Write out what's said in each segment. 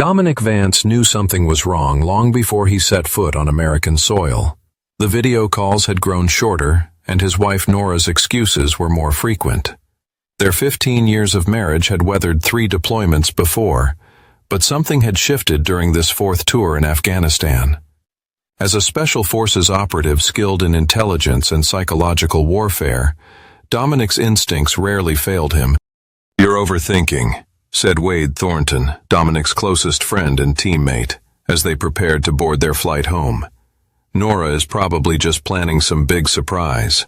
Dominic Vance knew something was wrong long before he set foot on American soil. The video calls had grown shorter, and his wife Nora's excuses were more frequent. Their 15 years of marriage had weathered 3 deployments before, but something had shifted during this 4th tour in Afghanistan. As a Special Forces operative skilled in intelligence and psychological warfare, Dominic's instincts rarely failed him. "You're overthinking," said Wade Thornton, Dominic's closest friend and teammate, as they prepared to board their flight home. "Nora is probably just planning some big surprise."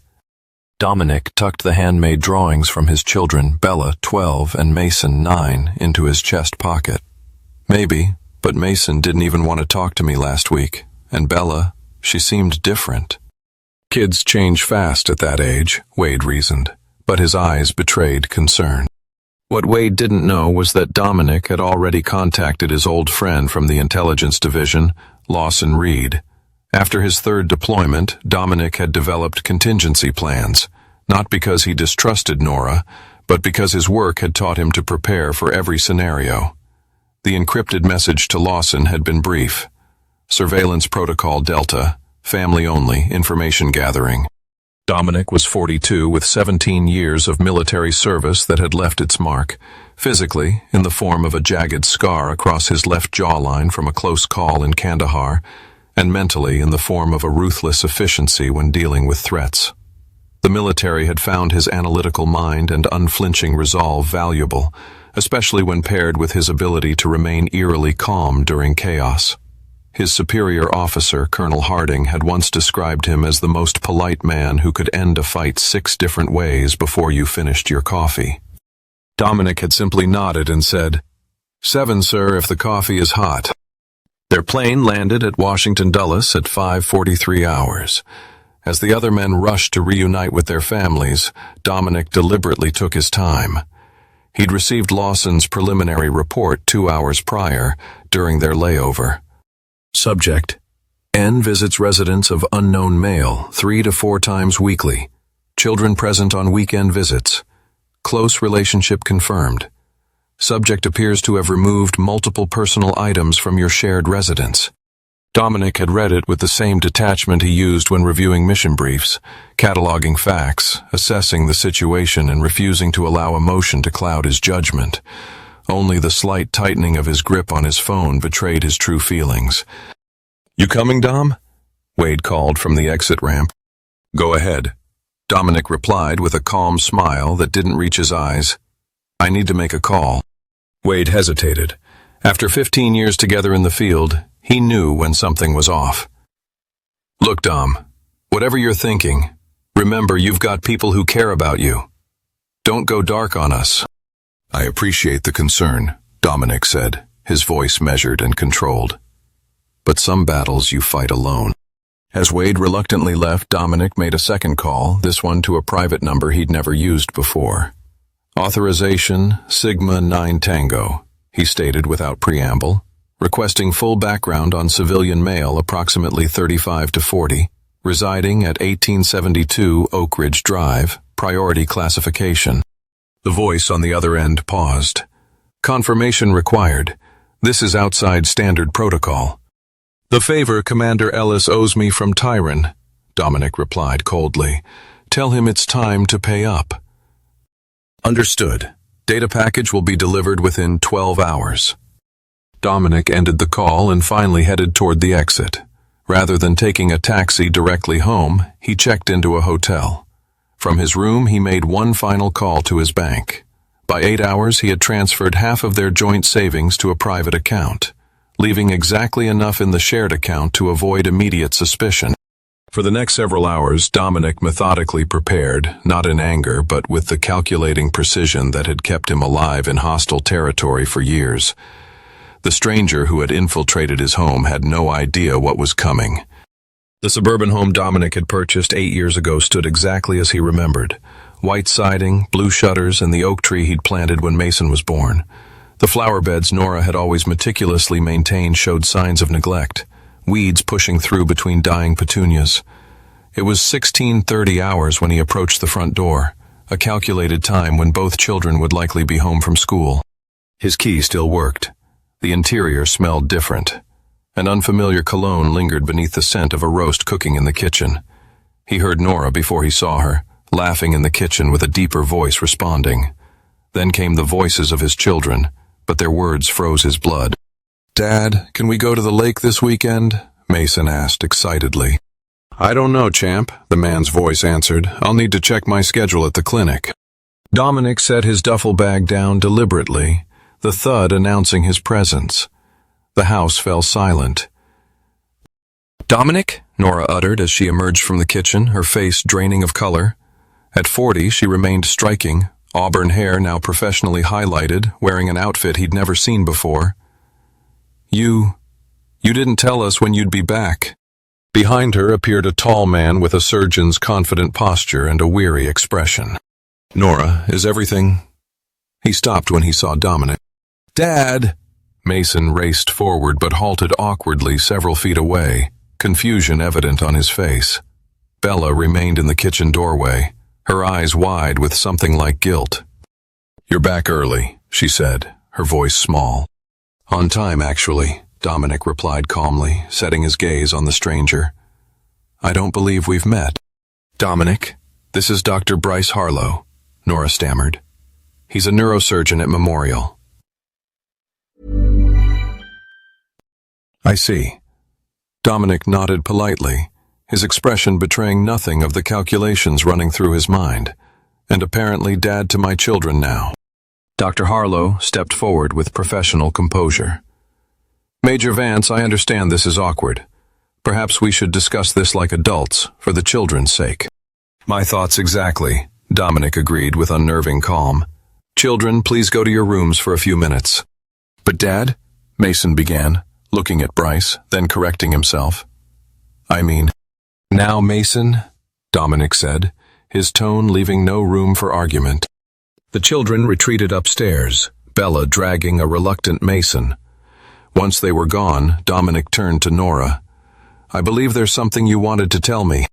Dominic tucked the handmade drawings from his children, Bella, 12, and Mason, 9, into his chest pocket. "Maybe, but Mason didn't even want to talk to me last week, and Bella, she seemed different." Kids change fast at that age, Wade reasoned, but his eyes betrayed concern. What Wade didn't know was that Dominic had already contacted his old friend from the intelligence division, Lawson Reed. After his 3rd deployment, Dominic had developed contingency plans, not because he distrusted Nora, but because his work had taught him to prepare for every scenario. The encrypted message to Lawson had been brief. Surveillance Protocol Delta, family only, information gathering. Dominic was 42 with 17 years of military service that had left its mark, physically in the form of a jagged scar across his left jawline from a close call in Kandahar, and mentally in the form of a ruthless efficiency when dealing with threats. The military had found his analytical mind and unflinching resolve valuable, especially when paired with his ability to remain eerily calm during chaos. His superior officer, Colonel Harding, had once described him as the most polite man who could end a fight 6 different ways before you finished your coffee. Dominic had simply nodded and said, "7, sir, if the coffee is hot." Their plane landed at Washington Dulles at 5:43 hours. As the other men rushed to reunite with their families, Dominic deliberately took his time. He'd received Lawson's preliminary report 2 hours prior, during their layover. Subject: N visits residence of unknown male 3 to 4 times weekly. Children present on weekend visits. Close relationship confirmed. Subject appears to have removed multiple personal items from your shared residence. Dominic had read it with the same detachment he used when reviewing mission briefs, cataloging facts, assessing the situation, and refusing to allow emotion to cloud his judgment. Only the slight tightening of his grip on his phone betrayed his true feelings. "You coming, Dom?" Wade called from the exit ramp. "Go ahead," Dominic replied with a calm smile that didn't reach his eyes. "I need to make a call." Wade hesitated. After 15 years together in the field, he knew when something was off. "Look, Dom, whatever you're thinking, remember you've got people who care about you. Don't go dark on us." "I appreciate the concern," Dominic said, his voice measured and controlled. "But some battles you fight alone." As Wade reluctantly left, Dominic made a second call, this one to a private number he'd never used before. "Authorization, Sigma 9 Tango," he stated without preamble, requesting full background on civilian male approximately 35 to 40, residing at 1872 Oak Ridge Drive, priority classification. The voice on the other end paused. "Confirmation required. This is outside standard protocol." "The favor Commander Ellis owes me from Tyron," Dominic replied coldly. "Tell him it's time to pay up." "Understood. Data package will be delivered within 12 hours. Dominic ended the call and finally headed toward the exit. Rather than taking a taxi directly home, he checked into a hotel. From his room, he made one final call to his bank. By 8 hours, he had transferred half of their joint savings to a private account, leaving exactly enough in the shared account to avoid immediate suspicion. For the next several hours, Dominic methodically prepared, not in anger, but with the calculating precision that had kept him alive in hostile territory for years. The stranger who had infiltrated his home had no idea what was coming. The suburban home Dominic had purchased 8 years ago stood exactly as he remembered. White siding, blue shutters, and the oak tree he'd planted when Mason was born. The flower beds Nora had always meticulously maintained showed signs of neglect, weeds pushing through between dying petunias. It was 16:30 hours when he approached the front door, a calculated time when both children would likely be home from school. His key still worked. The interior smelled different. An unfamiliar cologne lingered beneath the scent of a roast cooking in the kitchen. He heard Nora before he saw her, laughing in the kitchen with a deeper voice responding. Then came the voices of his children, but their words froze his blood. "Dad, can we go to the lake this weekend?" Mason asked excitedly. "I don't know, champ," the man's voice answered. "I'll need to check my schedule at the clinic." Dominic set his duffel bag down deliberately, the thud announcing his presence. The house fell silent. "Dominic?" Nora uttered as she emerged from the kitchen, her face draining of color. At 40, she remained striking, auburn hair now professionally highlighted, wearing an outfit he'd never seen before. You didn't tell us when you'd be back." Behind her appeared a tall man with a surgeon's confident posture and a weary expression. "Nora, is everything—" He stopped when he saw Dominic. "Dad!" Mason raced forward but halted awkwardly several feet away, confusion evident on his face. Bella remained in the kitchen doorway, her eyes wide with something like guilt. "You're back early," she said, her voice small. "On time, actually," Dominic replied calmly, setting his gaze on the stranger. "I don't believe we've met." "Dominic, this is Dr. Bryce Harlow," Nora stammered. "He's a neurosurgeon at Memorial." "I see." Dominic nodded politely, his expression betraying nothing of the calculations running through his mind. "And apparently dad to my children now." Dr. Harlow stepped forward with professional composure. "Major Vance, I understand this is awkward. Perhaps we should discuss this like adults, for the children's sake." "My thoughts exactly," Dominic agreed with unnerving calm. "Children, please go to your rooms for a few minutes." "But Dad," Mason began, looking at Bryce, then correcting himself. "Now, Mason," Dominic said, his tone leaving no room for argument. The children retreated upstairs, Bella dragging a reluctant Mason. Once they were gone, Dominic turned to Nora. "I believe there's something you wanted to tell me."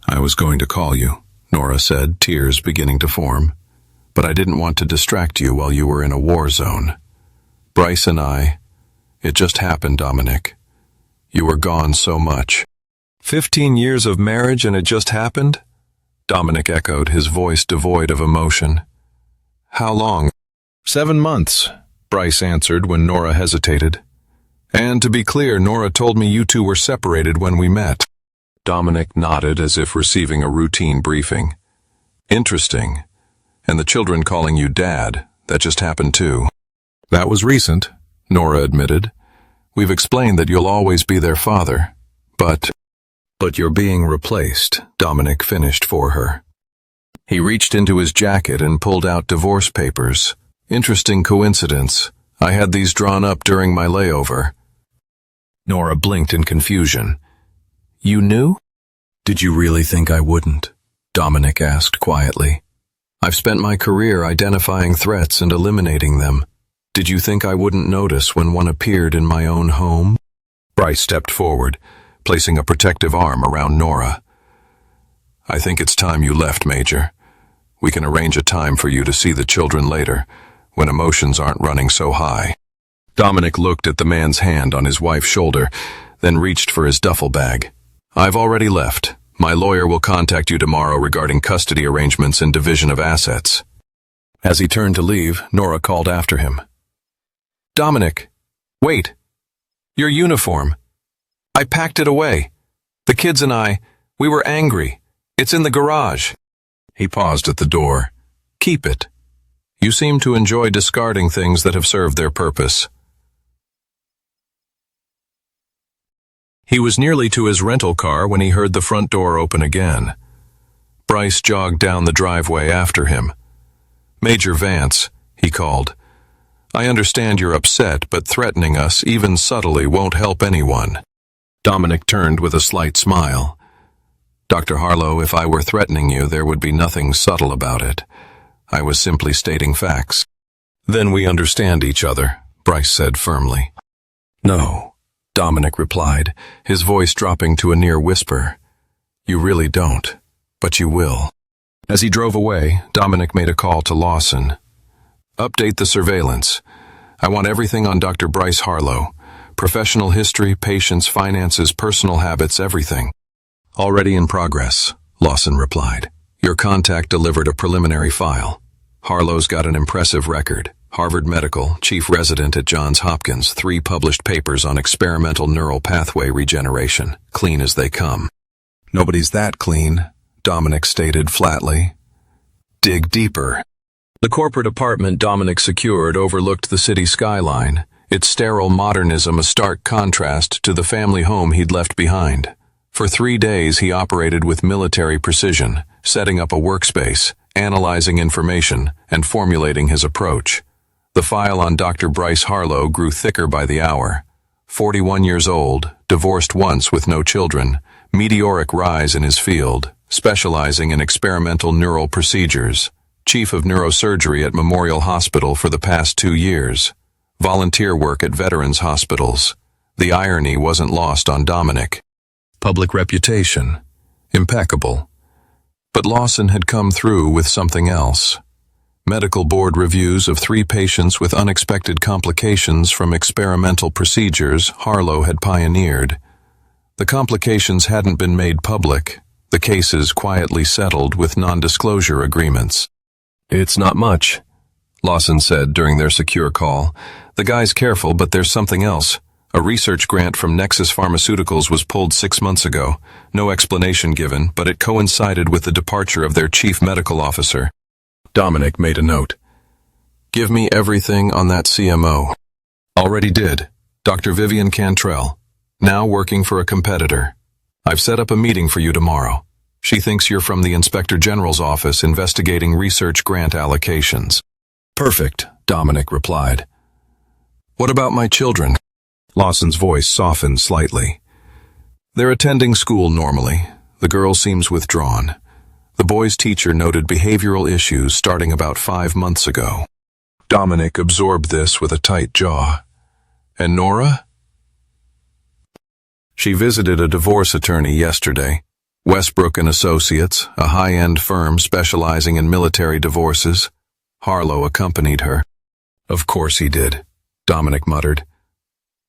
"I was going to call you," Nora said, tears beginning to form. "But I didn't want to distract you while you were in a war zone. Bryce and it just happened, Dominic. You were gone so much." 15 years of marriage and it just happened?" Dominic echoed, his voice devoid of emotion. "How long?" 7 months, Bryce answered when Nora hesitated. "And to be clear, Nora told me you two were separated when we met." Dominic nodded as if receiving a routine briefing. "Interesting. And the children calling you Dad, that just happened too." "That was recent," Nora admitted. "We've explained that you'll always be their father, but you're being replaced," Dominic finished for her. He reached into his jacket and pulled out divorce papers. "Interesting coincidence. I had these drawn up during my layover." Nora blinked in confusion. "You knew?" "Did you really think I wouldn't?" Dominic asked quietly. "I've spent my career identifying threats and eliminating them. Did you think I wouldn't notice when one appeared in my own home?" Bryce stepped forward, placing a protective arm around Nora. "I think it's time you left, Major. We can arrange a time for you to see the children later, when emotions aren't running so high." Dominic looked at the man's hand on his wife's shoulder, then reached for his duffel bag. "I've already left. My lawyer will contact you tomorrow regarding custody arrangements and division of assets." As he turned to leave, Nora called after him. "Dominic, wait. Your uniform. I packed it away. The kids and we were angry. It's in the garage." He paused at the door. "Keep it. You seem to enjoy discarding things that have served their purpose." He was nearly to his rental car when he heard the front door open again. Bryce jogged down the driveway after him. "Major Vance," he called. "I understand you're upset, but threatening us, even subtly, won't help anyone." Dominic turned with a slight smile. "Dr. Harlow, if I were threatening you, there would be nothing subtle about it. I was simply stating facts." "Then we understand each other," Bryce said firmly. "No," Dominic replied, his voice dropping to a near whisper. "You really don't, but you will." As he drove away, Dominic made a call to Lawson. "Update the surveillance. I want everything on Dr. Bryce Harlow. Professional history, patients, finances, personal habits, everything. Already in progress, Lawson replied. Your contact delivered a preliminary file. Harlow's got an impressive record. Harvard Medical, chief resident at Johns Hopkins, 3 published papers on experimental neural pathway regeneration. Clean as they come. Nobody's that clean, Dominic stated flatly. Dig deeper. The corporate apartment Dominic secured overlooked the city skyline, its sterile modernism a stark contrast to the family home he'd left behind. For 3 days he operated with military precision, setting up a workspace, analyzing information, and formulating his approach. The file on Dr. Bryce Harlow grew thicker by the hour. 41 years old, divorced once with no children, meteoric rise in his field, specializing in experimental neural procedures, chief of neurosurgery at Memorial Hospital for the past 2 years, volunteer work at veterans hospitals. The irony wasn't lost on Dominic. Public reputation, impeccable. But Lawson had come through with something else. Medical board reviews of 3 patients with unexpected complications from experimental procedures Harlow had pioneered. The complications hadn't been made public, the cases quietly settled with non-disclosure agreements. It's not much, Lawson said during their secure call. The guy's careful, but there's something else. A research grant from Nexus Pharmaceuticals was pulled 6 months ago. No explanation given, but it coincided with the departure of their chief medical officer. Dominic made a note. Give me everything on that CMO. Already did. Dr. Vivian Cantrell. Now working for a competitor. I've set up a meeting for you tomorrow. She thinks you're from the Inspector General's office investigating research grant allocations. Perfect, Dominic replied. What about my children? Lawson's voice softened slightly. They're attending school normally. The girl seems withdrawn. The boy's teacher noted behavioral issues starting about 5 months ago. Dominic absorbed this with a tight jaw. And Nora? She visited a divorce attorney yesterday. Westbrook and Associates, a high-end firm specializing in military divorces. Harlow accompanied her. Of course he did, Dominic muttered.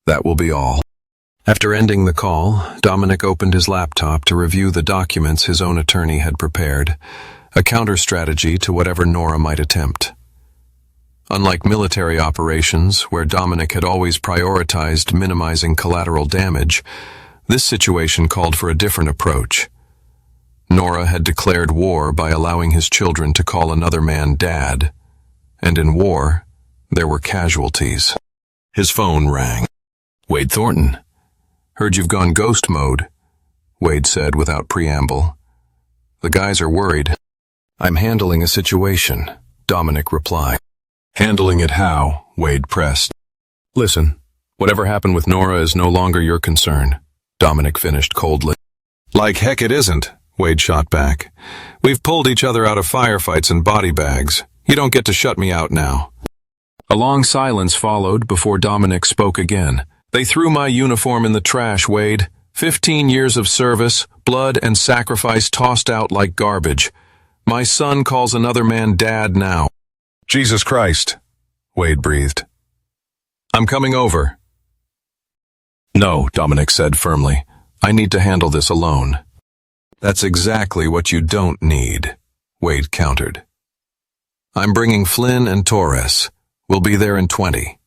That will be all. After ending the call, Dominic opened his laptop to review the documents his own attorney had prepared, a counter-strategy to whatever Nora might attempt. Unlike military operations, where Dominic had always prioritized minimizing collateral damage, this situation called for a different approach. Nora had declared war by allowing his children to call another man dad, and in war, there were casualties. His phone rang. Wade Thornton. Heard you've gone ghost mode, Wade said without preamble. The guys are worried. I'm handling a situation, Dominic replied. Handling it how? Wade pressed. Listen, whatever happened with Nora is no longer your concern, Dominic finished coldly. Like heck it isn't, Wade shot back. We've pulled each other out of firefights and body bags. You don't get to shut me out now. A long silence followed before Dominic spoke again. They threw my uniform in the trash, Wade. 15 years of service, blood and sacrifice tossed out like garbage. My son calls another man dad now. Jesus Christ, Wade breathed. I'm coming over. No, Dominic said firmly. I need to handle this alone. That's exactly what you don't need, Wade countered. I'm bringing Flynn and Torres. We'll be there in 20.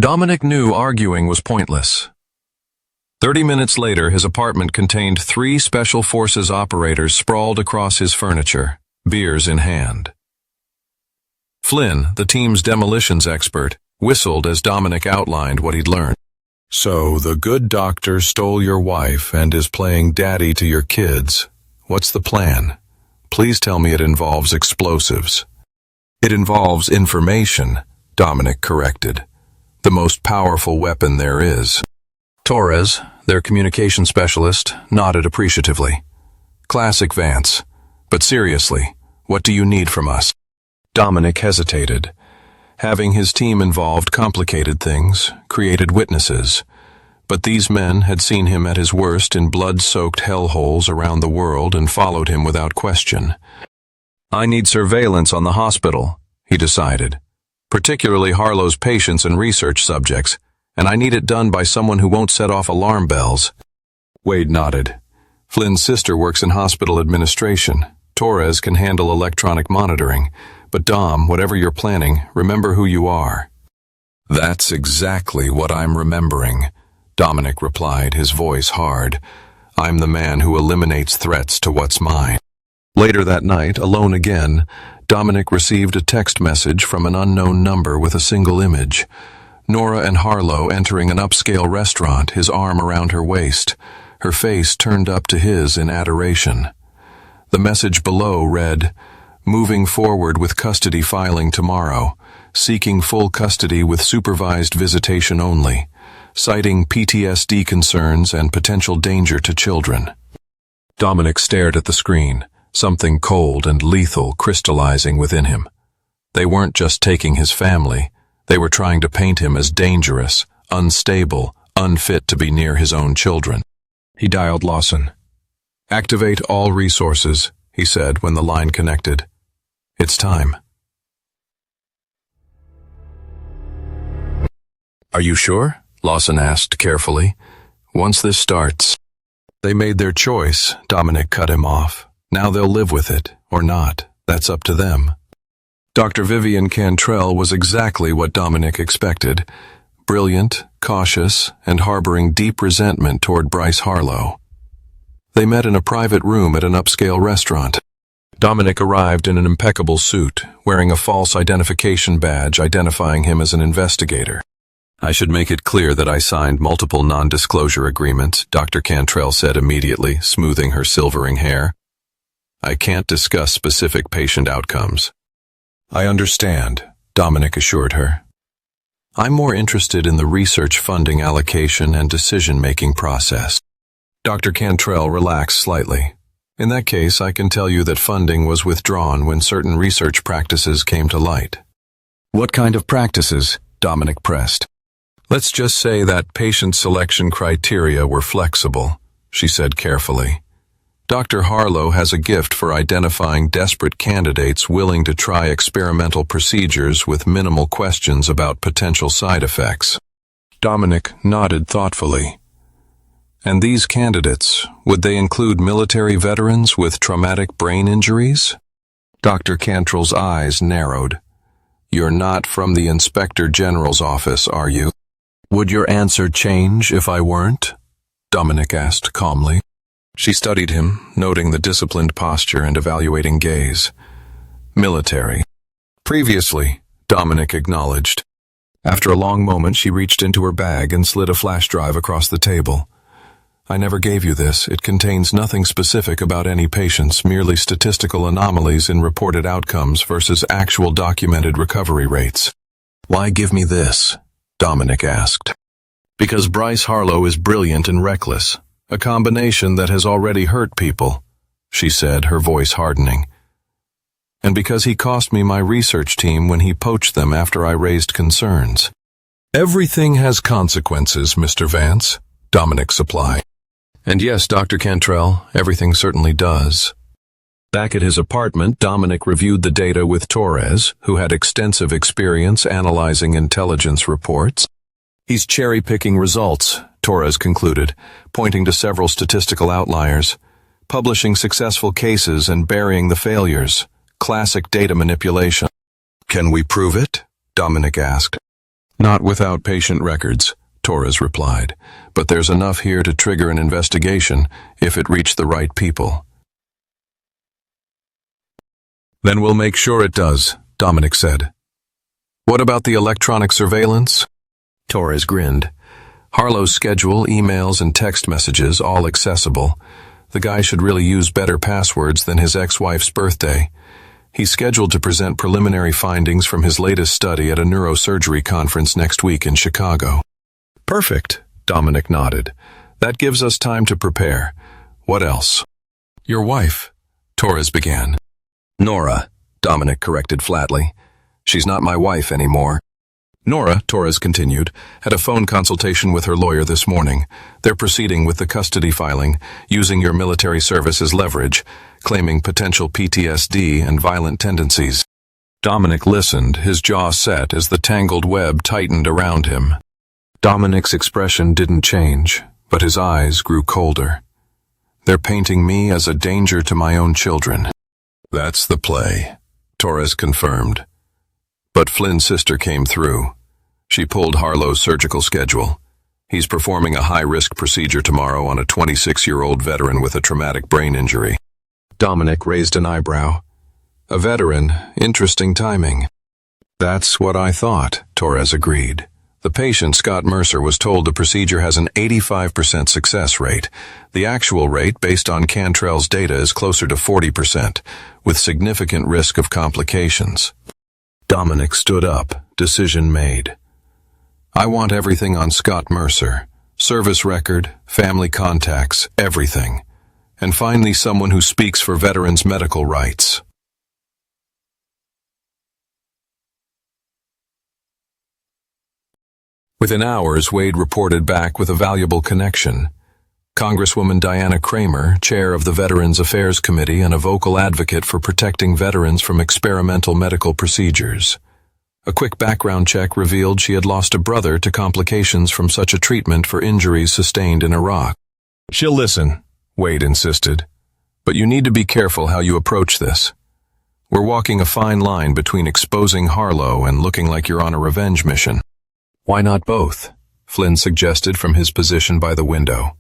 Dominic knew arguing was pointless. 30 minutes later, his apartment contained 3 Special Forces operators sprawled across his furniture, beers in hand. Flynn, the team's demolitions expert, whistled as Dominic outlined what he'd learned. So, the good doctor stole your wife and is playing daddy to your kids. What's the plan? Please tell me it involves explosives. It involves information, Dominic corrected. The most powerful weapon there is. Torres, their communication specialist, nodded appreciatively. Classic Vance. But seriously, what do you need from us? Dominic hesitated. Having his team involved complicated things, created witnesses. But these men had seen him at his worst in blood-soaked hellholes around the world and followed him without question. I need surveillance on the hospital, he decided. Particularly Harlow's patients and research subjects, and I need it done by someone who won't set off alarm bells. Wade nodded. Flynn's sister works in hospital administration. Torres can handle electronic monitoring. But Dom, whatever you're planning, remember who you are. That's exactly what I'm remembering, Dominic replied, his voice hard. I'm the man who eliminates threats to what's mine. Later that night, alone again, Dominic received a text message from an unknown number with a single image. Nora and Harlow entering an upscale restaurant, his arm around her waist, her face turned up to his in adoration. The message below read, "Moving forward with custody filing tomorrow. Seeking full custody with supervised visitation only. Citing PTSD concerns and potential danger to children." Dominic stared at the screen, something cold and lethal crystallizing within him. They weren't just taking his family. They were trying to paint him as dangerous, unstable, unfit to be near his own children. He dialed Lawson. "Activate all resources," he said when the line connected. "It's time." "Are you sure?" Lawson asked carefully. "Once this starts..." "They made their choice," Dominic cut him off. "Now they'll live with it, or not. That's up to them." Dr. Vivian Cantrell was exactly what Dominic expected. Brilliant, cautious, and harboring deep resentment toward Bryce Harlow. They met in a private room at an upscale restaurant. Dominic arrived in an impeccable suit, wearing a false identification badge identifying him as an investigator. "I should make it clear that I signed multiple non-disclosure agreements," Dr. Cantrell said immediately, smoothing her silvering hair. "I can't discuss specific patient outcomes." "I understand," Dominic assured her. "I'm more interested in the research funding allocation and decision-making process." Dr. Cantrell relaxed slightly. "In that case, I can tell you that funding was withdrawn when certain research practices came to light." "What kind of practices?" Dominic pressed. "Let's just say that patient selection criteria were flexible," she said carefully. "Dr. Harlow has a gift for identifying desperate candidates willing to try experimental procedures with minimal questions about potential side effects." Dominic nodded thoughtfully. "And these candidates, would they include military veterans with traumatic brain injuries?" Dr. Cantrell's eyes narrowed. "You're not from the Inspector General's office, are you?" "Would your answer change if I weren't?" Dominic asked calmly. She studied him, noting the disciplined posture and evaluating gaze. "Military." "Previously," Dominic acknowledged. After a long moment, she reached into her bag and slid a flash drive across the table. "I never gave you this. It contains nothing specific about any patients, merely statistical anomalies in reported outcomes versus actual documented recovery rates." "Why give me this?" Dominic asked. "Because Bryce Harlow is brilliant and reckless. A combination that has already hurt people," she said, her voice hardening. "And because he cost me my research team when he poached them after I raised concerns." "Everything has consequences, Mr. Vance," Dominic supplied. "And yes, Dr. Cantrell, everything certainly does." Back at his apartment, Dominic reviewed the data with Torres, who had extensive experience analyzing intelligence reports. "He's cherry-picking results," Torres concluded, pointing to several statistical outliers. "Publishing successful cases and burying the failures. Classic data manipulation." "Can we prove it?" Dominic asked. "Not without patient records," Torres replied, "but there's enough here to trigger an investigation if it reached the right people." "Then we'll make sure it does," Dominic said. "What about the electronic surveillance?" Torres grinned. "Harlow's schedule, emails, and text messages all accessible. The guy should really use better passwords than his ex-wife's birthday. He's scheduled to present preliminary findings from his latest study at a neurosurgery conference next week in Chicago." "Perfect," Dominic nodded. "That gives us time to prepare. What else?" "Your wife," Torres began. "Nora," Dominic corrected flatly. "She's not my wife anymore." Nora, Torres continued, had a phone consultation with her lawyer this morning. They're proceeding with the custody filing, using your military service as leverage, claiming potential PTSD and violent tendencies. Dominic listened, his jaw set as the tangled web tightened around him. Dominic's expression didn't change, but his eyes grew colder. They're painting me as a danger to my own children. That's the play, Torres confirmed. But Flynn's sister came through. She pulled Harlow's surgical schedule. He's performing a high-risk procedure tomorrow on a 26-year-old veteran with a traumatic brain injury. Dominic raised an eyebrow. A veteran, interesting timing. That's what I thought, Torres agreed. The patient, Scott Mercer, was told the procedure has an 85% success rate. The actual rate, based on Cantrell's data, is closer to 40%, with significant risk of complications. Dominic stood up, decision made. I want everything on Scott Mercer. Service record, family contacts, everything. And finally someone who speaks for veterans' medical rights. Within hours, Wade reported back with a valuable connection. Congresswoman Diana Kramer, chair of the Veterans Affairs Committee and a vocal advocate for protecting veterans from experimental medical procedures. A quick background check revealed she had lost a brother to complications from such a treatment for injuries sustained in Iraq. She'll listen, Wade insisted. But you need to be careful how you approach this. We're walking a fine line between exposing Harlow and looking like you're on a revenge mission. Why not both? Flynn suggested from his position by the window.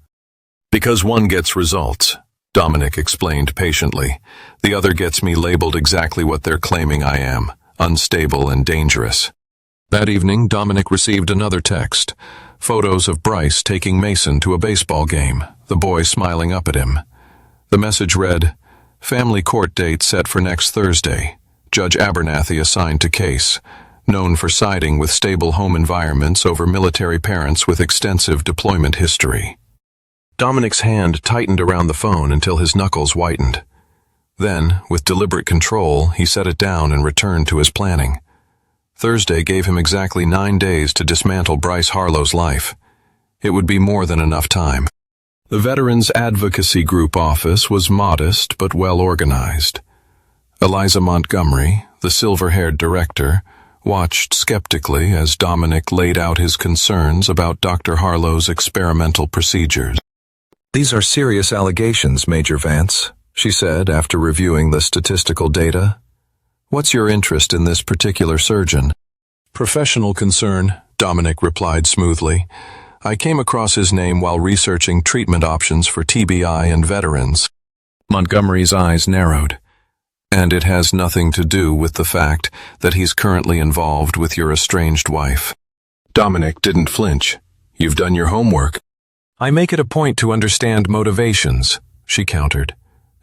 Because one gets results, Dominic explained patiently. The other gets me labeled exactly what they're claiming I am, unstable and dangerous. That evening, Dominic received another text. Photos of Bryce taking Mason to a baseball game, the boy smiling up at him. The message read, "Family court date set for next Thursday. Judge Abernathy assigned to case. Known for siding with stable home environments over military parents with extensive deployment history." Dominic's hand tightened around the phone until his knuckles whitened. Then, with deliberate control, he set it down and returned to his planning. Thursday gave him exactly 9 days to dismantle Bryce Harlow's life. It would be more than enough time. The Veterans Advocacy Group office was modest but well organized. Eliza Montgomery, the silver-haired director, watched skeptically as Dominic laid out his concerns about Dr. Harlow's experimental procedures. "These are serious allegations, Major Vance," she said after reviewing the statistical data. "What's your interest in this particular surgeon?" "Professional concern," Dominic replied smoothly. "I came across his name while researching treatment options for TBI and veterans." Montgomery's eyes narrowed. "And it has nothing to do with the fact that he's currently involved with your estranged wife." Dominic didn't flinch. "You've done your homework." "I make it a point to understand motivations," she countered,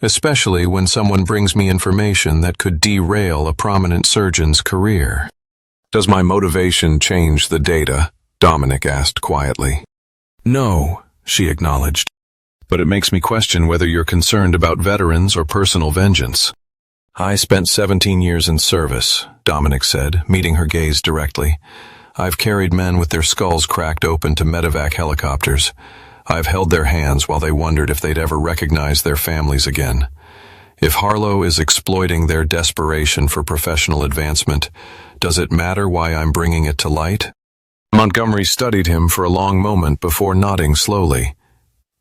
"especially when someone brings me information that could derail a prominent surgeon's career." "Does my motivation change the data?" Dominic asked quietly. "No," she acknowledged. "But it makes me question whether you're concerned about veterans or personal vengeance." "I spent 17 years in service," Dominic said, meeting her gaze directly. "I've carried men with their skulls cracked open to medevac helicopters. I've held their hands while they wondered if they'd ever recognize their families again. If Harlow is exploiting their desperation for professional advancement, does it matter why I'm bringing it to light?" Montgomery studied him for a long moment before nodding slowly.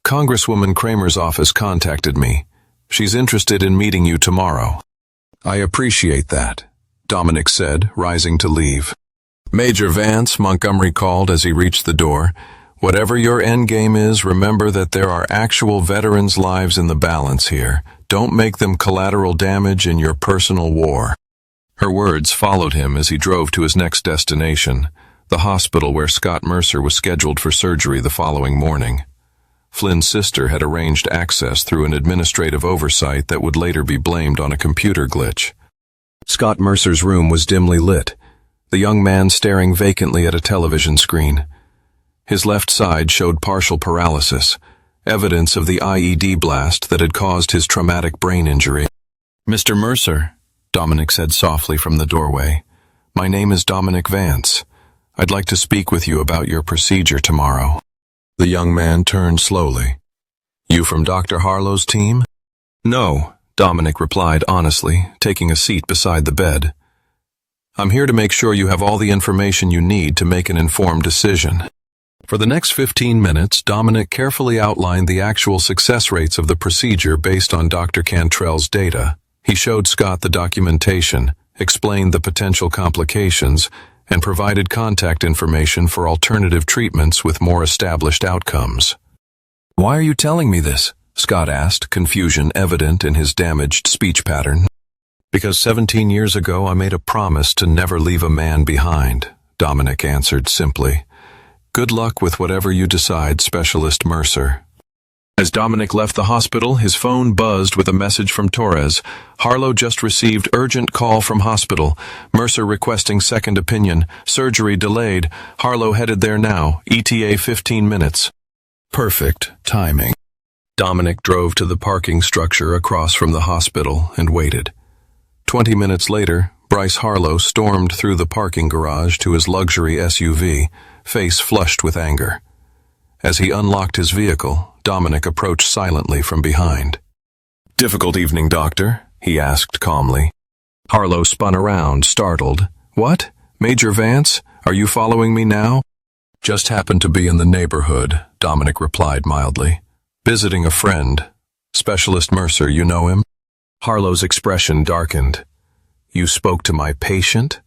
"Congresswoman Kramer's office contacted me. She's interested in meeting you tomorrow." "I appreciate that," Dominic said, rising to leave. "Major Vance," Montgomery called as he reached the door, "whatever your endgame is, remember that there are actual veterans' lives in the balance here. Don't make them collateral damage in your personal war." Her words followed him as he drove to his next destination, the hospital where Scott Mercer was scheduled for surgery the following morning. Flynn's sister had arranged access through an administrative oversight that would later be blamed on a computer glitch. Scott Mercer's room was dimly lit, the young man staring vacantly at a television screen. His left side showed partial paralysis, evidence of the IED blast that had caused his traumatic brain injury. "Mr. Mercer," Dominic said softly from the doorway, "my name is Dominic Vance. I'd like to speak with you about your procedure tomorrow." The young man turned slowly. "You from Dr. Harlow's team?" "No," Dominic replied honestly, taking a seat beside the bed. I'm here to make sure you have all the information you need to make an informed decision. For the next 15 minutes, Dominic carefully outlined the actual success rates of the procedure based on Dr. Cantrell's data. He showed Scott the documentation, explained the potential complications, and provided contact information for alternative treatments with more established outcomes. "Why are you telling me this?" Scott asked, confusion evident in his damaged speech pattern. "Because 17 years ago I made a promise to never leave a man behind," Dominic answered simply. "Good luck with whatever you decide, Specialist Mercer." As Dominic left the hospital, his phone buzzed with a message from Torres. "Harlow just received urgent call from hospital. Mercer requesting second opinion. Surgery delayed. Harlow headed there now. ETA 15 minutes. Perfect timing. Dominic drove to the parking structure across from the hospital and waited. 20 minutes later, Bryce Harlow stormed through the parking garage to his luxury SUV, face flushed with anger. As he unlocked his vehicle, Dominic approached silently from behind. "Difficult evening, Doctor?" he asked calmly. Harlow spun around, startled. "What? Major Vance? Are you following me now?" "Just happened to be in the neighborhood," Dominic replied mildly. "Visiting a friend. Specialist Mercer, you know him?" Harlow's expression darkened. "You spoke to my patient?"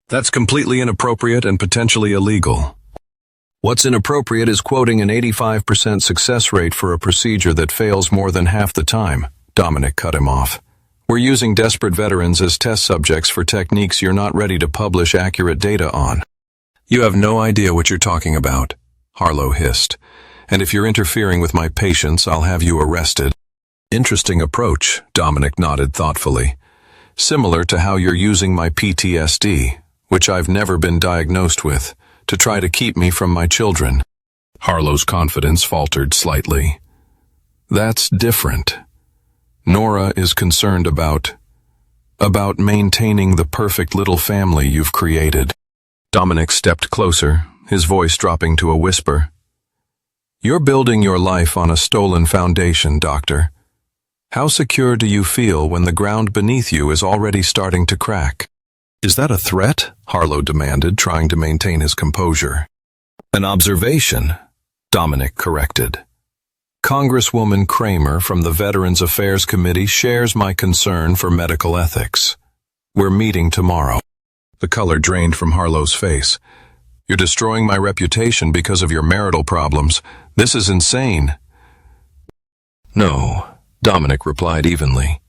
"That's completely inappropriate and potentially illegal." "What's inappropriate is quoting an 85% success rate for a procedure that fails more than half the time," Dominic cut him off. "We're using desperate veterans as test subjects for techniques you're not ready to publish accurate data on." "You have no idea what you're talking about," Harlow hissed. "And if you're interfering with my patients, I'll have you arrested." "Interesting approach," Dominic nodded thoughtfully. "Similar to how you're using my PTSD, which I've never been diagnosed with, to try to keep me from my children." Harlow's confidence faltered slightly. "That's different. Nora is concerned about maintaining the perfect little family you've created." Dominic stepped closer, his voice dropping to a whisper. "You're building your life on a stolen foundation, Doctor. How secure do you feel when the ground beneath you is already starting to crack?" "Is that a threat?" Harlow demanded, trying to maintain his composure. "An observation," Dominic corrected. "Congresswoman Kramer from the Veterans Affairs Committee shares my concern for medical ethics. We're meeting tomorrow." The color drained from Harlow's face. "You're destroying my reputation because of your marital problems. This is insane." "No," Dominic replied evenly.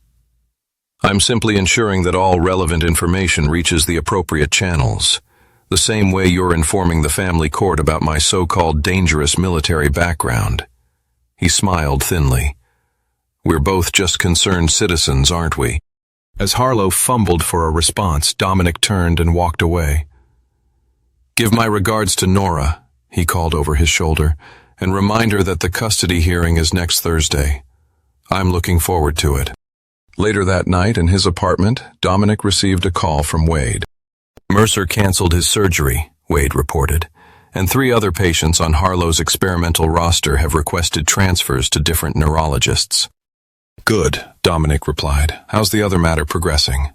"I'm simply ensuring that all relevant information reaches the appropriate channels, the same way you're informing the family court about my so-called dangerous military background." He smiled thinly. "We're both just concerned citizens, aren't we?" As Harlow fumbled for a response, Dominic turned and walked away. "Give my regards to Nora," he called over his shoulder, "and remind her that the custody hearing is next Thursday. I'm looking forward to it." Later that night, in his apartment, Dominic received a call from Wade. "Mercer canceled his surgery," Wade reported, "and 3 other patients on Harlow's experimental roster have requested transfers to different neurologists." "Good," Dominic replied. "How's the other matter progressing?"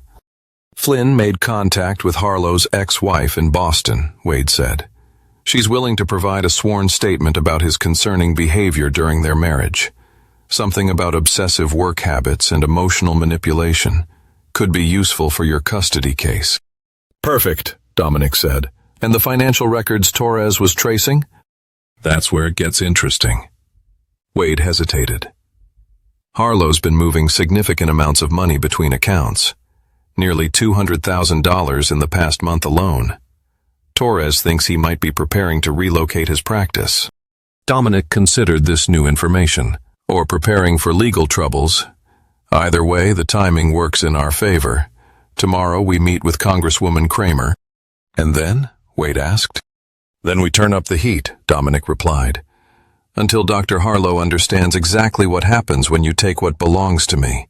"Flynn made contact with Harlow's ex-wife in Boston," Wade said. "She's willing to provide a sworn statement about his concerning behavior during their marriage. Something about obsessive work habits and emotional manipulation. Could be useful for your custody case." "Perfect," Dominic said. "And the financial records Torres was tracing?" "That's where it gets interesting." Wade hesitated. "Harlow's been moving significant amounts of money between accounts. Nearly $200,000 in the past month alone. Torres thinks he might be preparing to relocate his practice." Dominic considered this new information, or preparing for legal troubles. "Either way, the timing works in our favor. Tomorrow we meet with Congresswoman Kramer." "And then?" Wade asked. "Then we turn up the heat," Dominic replied. "Until Dr. Harlow understands exactly what happens when you take what belongs to me."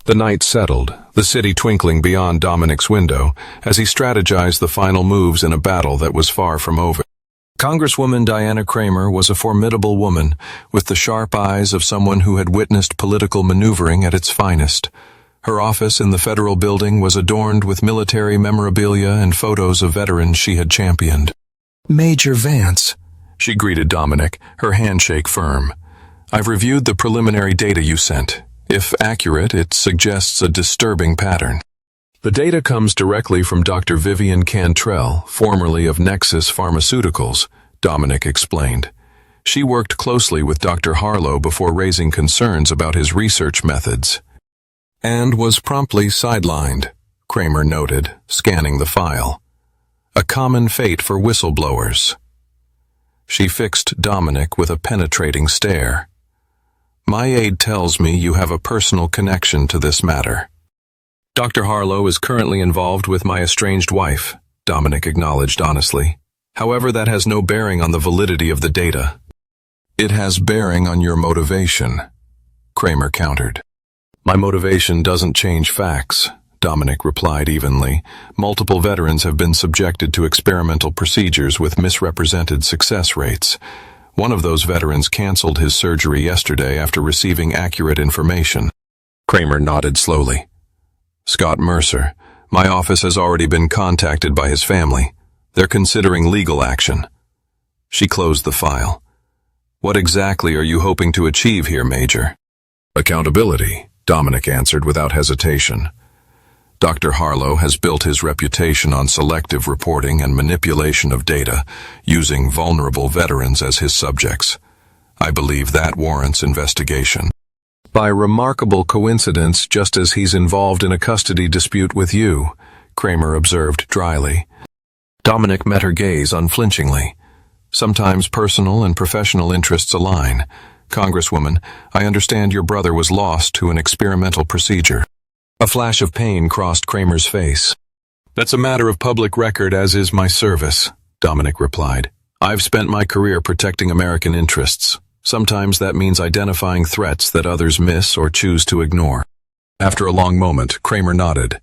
The night settled, the city twinkling beyond Dominic's window, as he strategized the final moves in a battle that was far from over. Congresswoman Diana Kramer was a formidable woman, with the sharp eyes of someone who had witnessed political maneuvering at its finest. Her office in the federal building was adorned with military memorabilia and photos of veterans she had championed. "Major Vance," she greeted Dominic, her handshake firm. "I've reviewed the preliminary data you sent. If accurate, it suggests a disturbing pattern." The data comes directly from Dr. Vivian Cantrell, formerly of Nexus Pharmaceuticals, Dominic explained. She worked closely with Dr. Harlow before raising concerns about his research methods. "And was promptly sidelined," Kramer noted, scanning the file. "A common fate for whistleblowers." She fixed Dominic with a penetrating stare. "My aide tells me you have a personal connection to this matter." "Dr. Harlow is currently involved with my estranged wife," Dominic acknowledged honestly. "However, that has no bearing on the validity of the data." "It has bearing on your motivation," Kramer countered. "My motivation doesn't change facts," Dominic replied evenly. "Multiple veterans have been subjected to experimental procedures with misrepresented success rates. One of those veterans canceled his surgery yesterday after receiving accurate information." Kramer nodded slowly. "Scott Mercer. My office has already been contacted by his family. They're considering legal action." She closed the file. "What exactly are you hoping to achieve here, Major?" "Accountability," Dominic answered without hesitation. "Dr. Harlow has built his reputation on selective reporting and manipulation of data, using vulnerable veterans as his subjects. I believe that warrants investigation. By remarkable coincidence, just as he's involved in a custody dispute with you," Kramer observed dryly. Dominic met her gaze unflinchingly. "Sometimes personal and professional interests align. Congresswoman, I understand your brother was lost to an experimental procedure." A flash of pain crossed Kramer's face. "That's a matter of public record, as is my service," Dominic replied. "I've spent my career protecting American interests. Sometimes that means identifying threats that others miss or choose to ignore." After a long moment, Kramer nodded.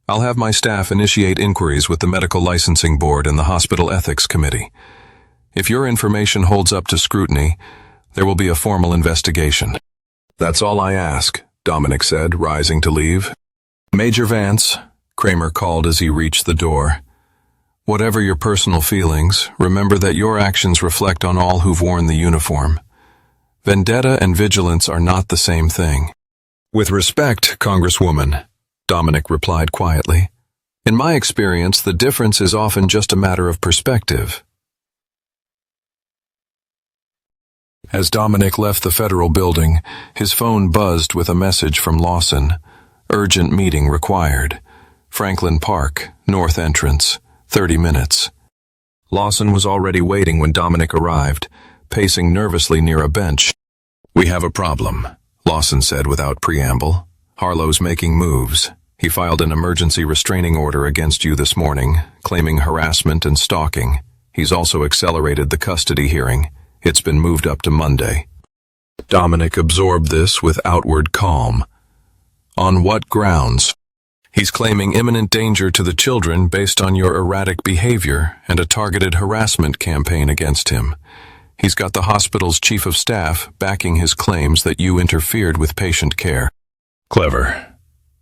"I'll have my staff initiate inquiries with the Medical Licensing Board and the Hospital Ethics Committee. If your information holds up to scrutiny, there will be a formal investigation." "That's all I ask," Dominic said, rising to leave. "Major Vance," Kramer called as he reached the door. "Whatever your personal feelings, remember that your actions reflect on all who've worn the uniform. Vendetta and vigilance are not the same thing." "With respect, Congresswoman," Dominic replied quietly. "In my experience, the difference is often just a matter of perspective." As Dominic left the federal building, his phone buzzed with a message from Lawson. "Urgent meeting required. Franklin Park, north entrance, 30 minutes. Lawson was already waiting when Dominic arrived, pacing nervously near a bench. "We have a problem," Lawson said without preamble. "Harlow's making moves. He filed an emergency restraining order against you this morning, claiming harassment and stalking. He's also accelerated the custody hearing. It's been moved up to Monday." Dominic absorbed this with outward calm. "On what grounds?" "He's claiming imminent danger to the children based on your erratic behavior and a targeted harassment campaign against him. He's got the hospital's chief of staff backing his claims that you interfered with patient care." "Clever,"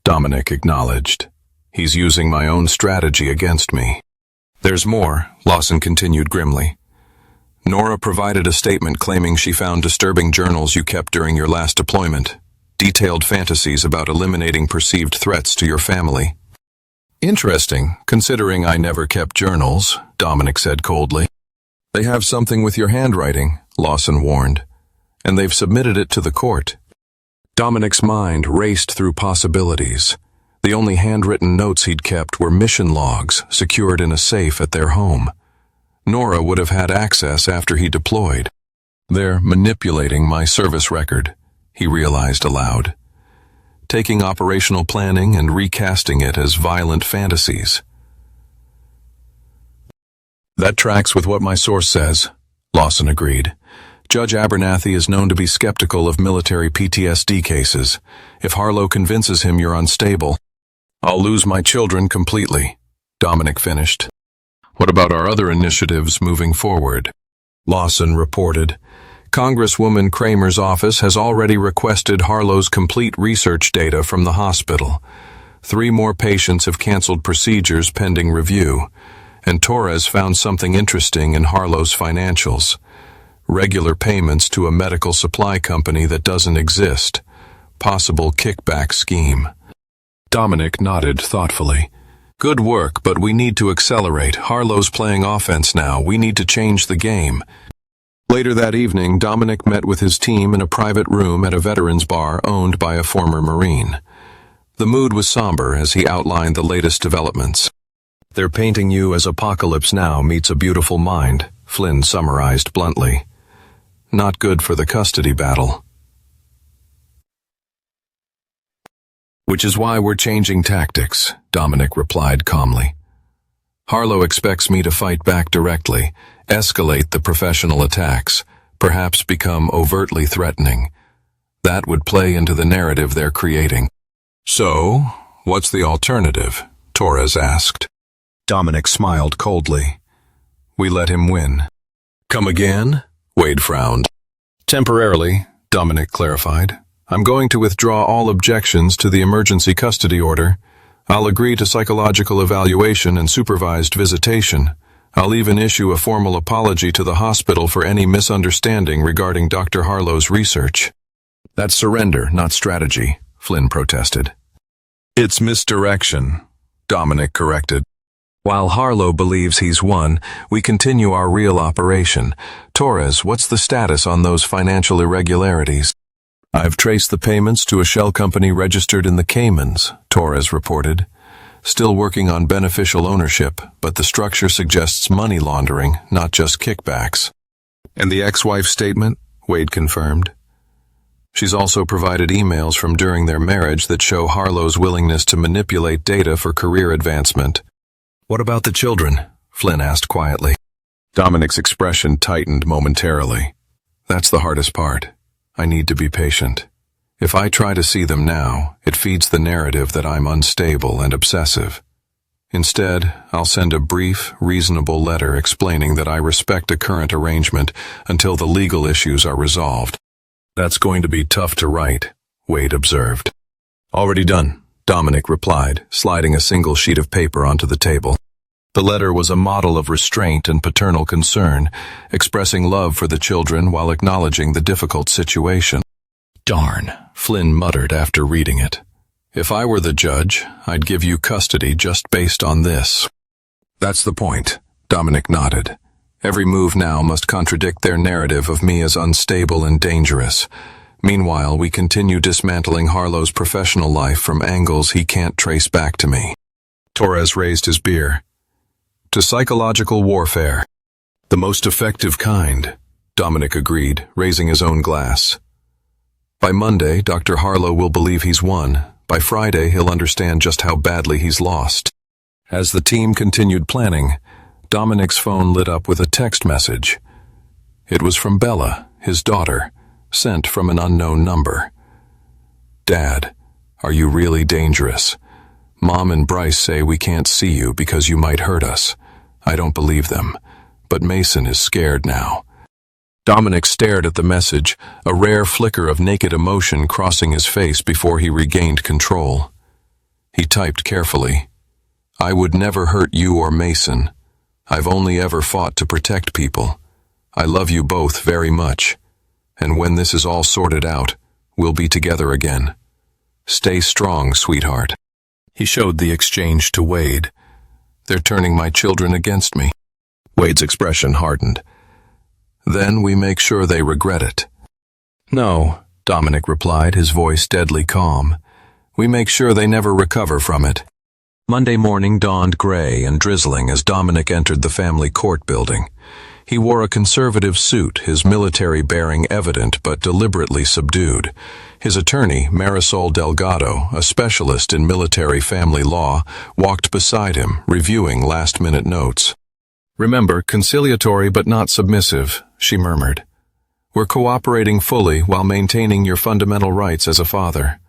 Dominic acknowledged. "He's using my own strategy against me." "There's more," Lawson continued grimly. "Nora provided a statement claiming she found disturbing journals you kept during your last deployment. Detailed fantasies about eliminating perceived threats to your family." "Interesting, considering I never kept journals," Dominic said coldly. "They have something with your handwriting," Lawson warned, "and they've submitted it to the court." Dominic's mind raced through possibilities. The only handwritten notes he'd kept were mission logs secured in a safe at their home. Nora would have had access after he deployed. "They're manipulating my service record," he realized aloud, "taking operational planning and recasting it as violent fantasies." "That tracks with what my source says," Lawson agreed. "Judge Abernathy is known to be skeptical of military PTSD cases. If Harlow convinces him you're unstable, I'll lose my children completely," Dominic finished. "What about our other initiatives moving forward?" Lawson reported. Congresswoman Kramer's office has already requested Harlow's complete research data from the hospital. 3 more patients have canceled procedures pending review, and Torres found something interesting in Harlow's financials. Regular payments to a medical supply company that doesn't exist. Possible kickback scheme. Dominic nodded thoughtfully. Good work, but we need to accelerate. Harlow's playing offense now. We need to change the game. Later that evening, Dominic met with his team in a private room at a veterans bar owned by a former Marine. The mood was somber as he outlined the latest developments. They're painting you as Apocalypse Now meets A Beautiful Mind, Flynn summarized bluntly. Not good for the custody battle. Which is why we're changing tactics, Dominic replied calmly. Harlow expects me to fight back directly, escalate the professional attacks, perhaps become overtly threatening. That would play into the narrative they're creating. So, what's the alternative? Torres asked. Dominic smiled coldly. We let him win. Come again? Wade frowned. Temporarily, Dominic clarified. I'm going to withdraw all objections to the emergency custody order. I'll agree to psychological evaluation and supervised visitation. I'll even issue a formal apology to the hospital for any misunderstanding regarding Dr. Harlow's research. That's surrender, not strategy, Flynn protested. It's misdirection, Dominic corrected. While Harlow believes he's won, we continue our real operation. Torres, what's the status on those financial irregularities? I've traced the payments to a shell company registered in the Caymans, Torres reported. Still working on beneficial ownership, but the structure suggests money laundering, not just kickbacks. And the ex-wife's statement? Wade confirmed. She's also provided emails from during their marriage that show Harlow's willingness to manipulate data for career advancement. What about the children? Flynn asked quietly. Dominic's expression tightened momentarily. That's the hardest part. I need to be patient. If I try to see them now, it feeds the narrative that I'm unstable and obsessive. Instead, I'll send a brief, reasonable letter explaining that I respect a current arrangement until the legal issues are resolved. That's going to be tough to write, Wade observed. Already done, Dominic replied, sliding a single sheet of paper onto the table. The letter was a model of restraint and paternal concern, expressing love for the children while acknowledging the difficult situation. Darn, Flynn muttered after reading it. If I were the judge, I'd give you custody just based on this. That's the point, Dominic nodded. Every move now must contradict their narrative of me as unstable and dangerous. Meanwhile, we continue dismantling Harlow's professional life from angles he can't trace back to me. Torres raised his beer. To psychological warfare. The most effective kind, Dominic agreed, raising his own glass. By Monday, Dr. Harlow will believe he's won. By Friday, he'll understand just how badly he's lost. As the team continued planning, Dominic's phone lit up with a text message. It was from Bella, his daughter, sent from an unknown number. Dad, are you really dangerous? Mom and Bryce say we can't see you because you might hurt us. I don't believe them, but Mason is scared now. Dominic stared at the message, a rare flicker of naked emotion crossing his face before he regained control. He typed carefully. I would never hurt you or Mason. I've only ever fought to protect people. I love you both very much. And when this is all sorted out, we'll be together again. Stay strong, sweetheart. He showed the exchange to Wade. They're turning my children against me. Wade's expression hardened. Then we make sure they regret it. No, Dominic replied, his voice deadly calm. We make sure they never recover from it. Monday morning dawned gray and drizzling as Dominic entered the family court building. He wore a conservative suit, his military bearing evident but deliberately subdued. His attorney, Marisol Delgado, a specialist in military family law, walked beside him, reviewing last-minute notes. Remember, conciliatory but not submissive, she murmured. We're cooperating fully while maintaining your fundamental rights as a father.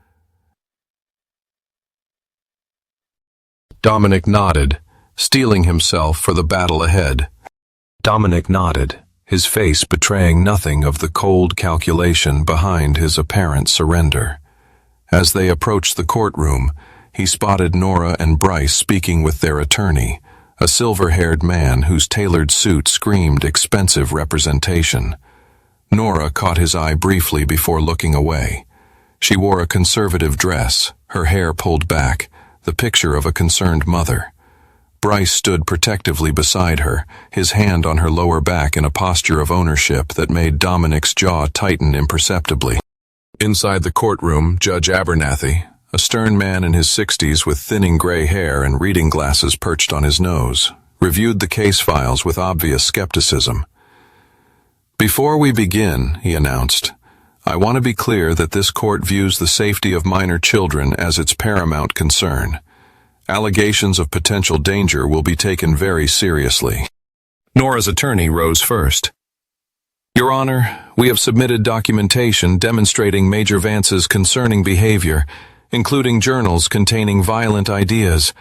Dominic nodded, steeling himself for the battle ahead. Dominic nodded, his face betraying nothing of the cold calculation behind his apparent surrender. As they approached the courtroom, he spotted Nora and Bryce speaking with their attorney, a silver-haired man whose tailored suit screamed expensive representation. Nora caught his eye briefly before looking away. She wore a conservative dress, her hair pulled back, the picture of a concerned mother. Bryce stood protectively beside her, his hand on her lower back in a posture of ownership that made Dominic's jaw tighten imperceptibly. Inside the courtroom, Judge Abernathy, a stern man in his 60s with thinning gray hair and reading glasses perched on his nose, reviewed the case files with obvious skepticism. "Before we begin," he announced, "I want to be clear that this court views the safety of minor children as its paramount concern. Allegations of potential danger will be taken very seriously." Nora's attorney rose first. "Your Honor, we have submitted documentation demonstrating Major Vance's concerning behavior, including journals containing violent ideas,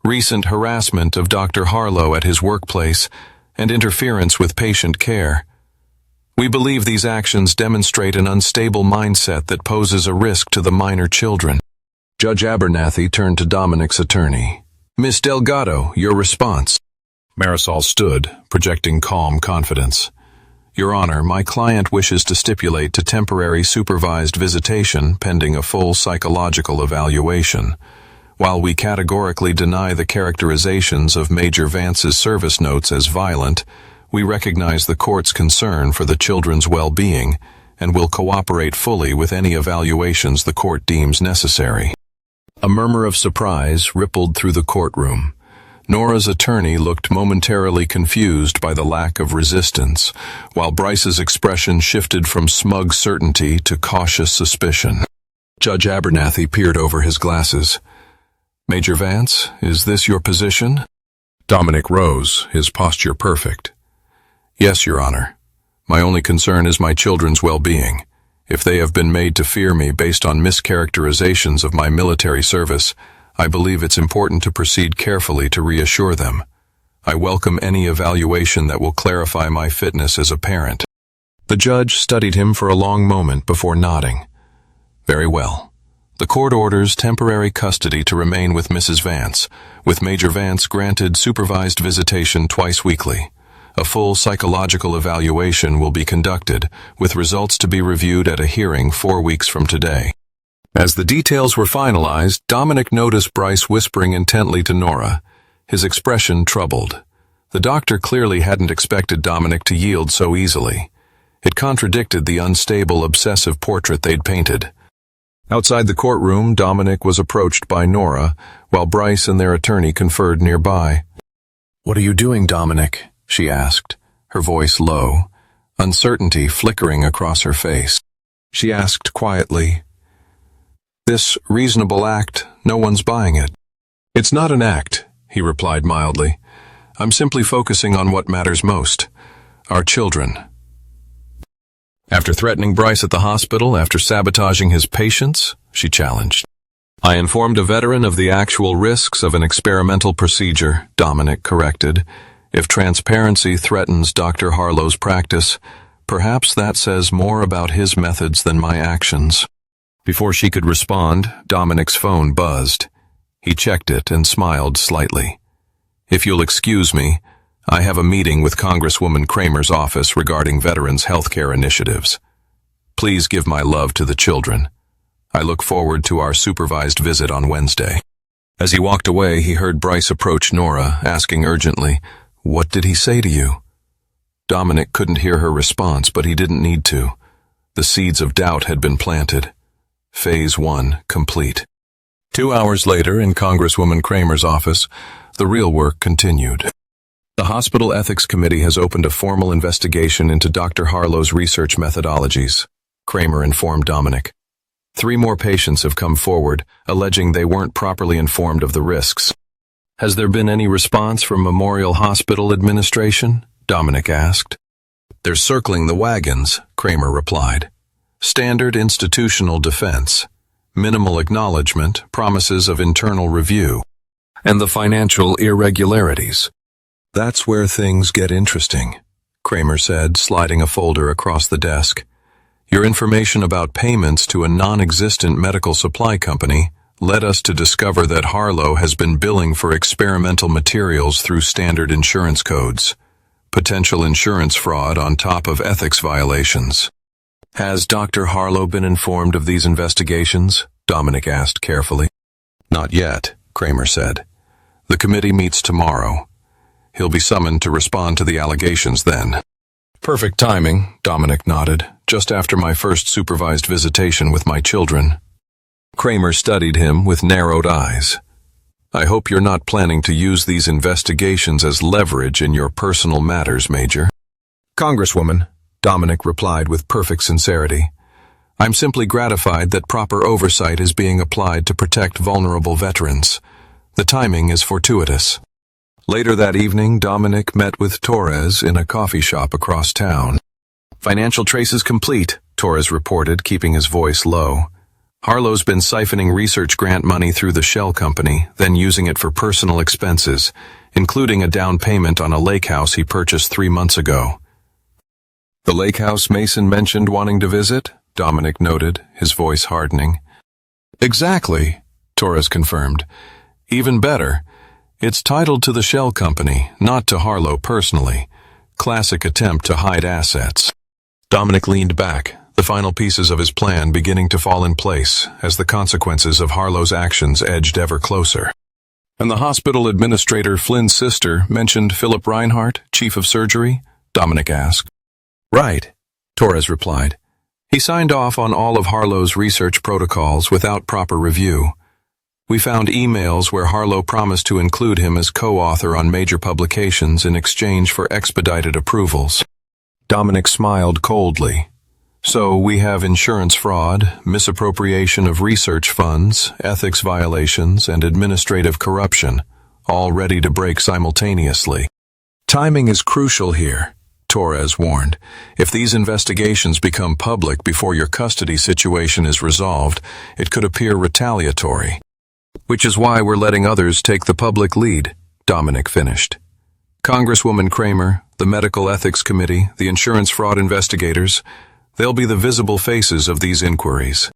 recent harassment of Dr. Harlow at his workplace, and interference with patient care. We believe these actions demonstrate an unstable mindset that poses a risk to the minor children." Judge Abernathy turned to Dominic's attorney. "Miss Delgado, your response." Marisol stood, projecting calm confidence. "Your Honor, my client wishes to stipulate to temporary supervised visitation pending a full psychological evaluation. While we categorically deny the characterizations of Major Vance's service notes as violent, we recognize the court's concern for the children's well-being and will cooperate fully with any evaluations the court deems necessary." A murmur of surprise rippled through the courtroom. Nora's attorney looked momentarily confused by the lack of resistance, while Bryce's expression shifted from smug certainty to cautious suspicion. Judge Abernathy peered over his glasses. "Major Vance, is this your position?" Dominic rose, his posture perfect. "Yes, Your Honor. My only concern is my children's well-being. If they have been made to fear me based on mischaracterizations of my military service, I believe it's important to proceed carefully to reassure them. I welcome any evaluation that will clarify my fitness as a parent." The judge studied him for a long moment before nodding. "Very well. The court orders temporary custody to remain with Mrs. Vance, with Major Vance granted supervised visitation twice weekly. A full psychological evaluation will be conducted, with results to be reviewed at a hearing 4 weeks from today." As the details were finalized, Dominic noticed Bryce whispering intently to Nora, his expression troubled. The doctor clearly hadn't expected Dominic to yield so easily. It contradicted the unstable, obsessive portrait they'd painted. Outside the courtroom, Dominic was approached by Nora, while Bryce and their attorney conferred nearby. "What are you doing, Dominic?" she asked, her voice low, uncertainty flickering across her face. She asked quietly, "This reasonable act, no one's buying it." "It's not an act," he replied mildly. "I'm simply focusing on what matters most, our children." "After threatening Bryce at the hospital, after sabotaging his patients?" she challenged. "I informed a veteran of the actual risks of an experimental procedure," Dominic corrected. "If transparency threatens Dr. Harlow's practice, perhaps that says more about his methods than my actions." Before she could respond, Dominic's phone buzzed. He checked it and smiled slightly. "If you'll excuse me, I have a meeting with Congresswoman Kramer's office regarding veterans' healthcare initiatives. Please give my love to the children. I look forward to our supervised visit on Wednesday." As he walked away, he heard Bryce approach Nora, asking urgently, "What did he say to you?" Dominic couldn't hear her response, but he didn't need to. The seeds of doubt had been planted. Phase 1 complete. 2 hours later, in Congresswoman Kramer's office, the real work continued. The Hospital Ethics Committee has opened a formal investigation into Dr. Harlow's research methodologies, Kramer informed Dominic. 3 more patients have come forward, alleging they weren't properly informed of the risks. "Has there been any response from Memorial Hospital administration?" Dominic asked. "They're circling the wagons," Kramer replied. "Standard institutional defense, minimal acknowledgement, promises of internal review, and the financial irregularities. That's where things get interesting." Kramer said, sliding a folder across the desk. Your information about payments to a non-existent medical supply company led us to discover that Harlow has been billing for experimental materials through standard insurance codes. Potential insurance fraud on top of ethics violations. Has Dr. Harlow been informed of these investigations? Dominic asked carefully. Not yet, Kramer said. The committee meets tomorrow. He'll be summoned to respond to the allegations then. Perfect timing, Dominic nodded, just after my first supervised visitation with my children. Kramer studied him with narrowed eyes. I hope you're not planning to use these investigations as leverage in your personal matters, Major. Congresswoman, Dominic replied with perfect sincerity. I'm simply gratified that proper oversight is being applied to protect vulnerable veterans. The timing is fortuitous. Later that evening, Dominic met with Torres in a coffee shop across town. Financial traces complete, Torres reported, keeping his voice low. Harlow's been siphoning research grant money through the shell company, then using it for personal expenses, including a down payment on a lake house he purchased 3 months ago. The lake house Mason mentioned wanting to visit? Dominic noted, his voice hardening. Exactly, Torres confirmed. Even better, it's titled to the shell company, not to Harlow personally. Classic attempt to hide assets. Dominic leaned back, the final pieces of his plan beginning to fall in place as the consequences of Harlow's actions edged ever closer. And the hospital administrator Flynn's sister mentioned Philip Reinhardt, chief of surgery? Dominic asked. Right, Torres replied. He signed off on all of Harlow's research protocols without proper review. We found emails where Harlow promised to include him as co-author on major publications in exchange for expedited approvals. Dominic smiled coldly. So we have insurance fraud, misappropriation of research funds, ethics violations, and administrative corruption, all ready to break simultaneously. Timing is crucial here, Torres warned. If these investigations become public before your custody situation is resolved, it could appear retaliatory. Which is why we're letting others take the public lead, Dominic finished. Congresswoman Kramer, the Medical Ethics Committee, the insurance fraud investigators, they'll be the visible faces of these inquiries.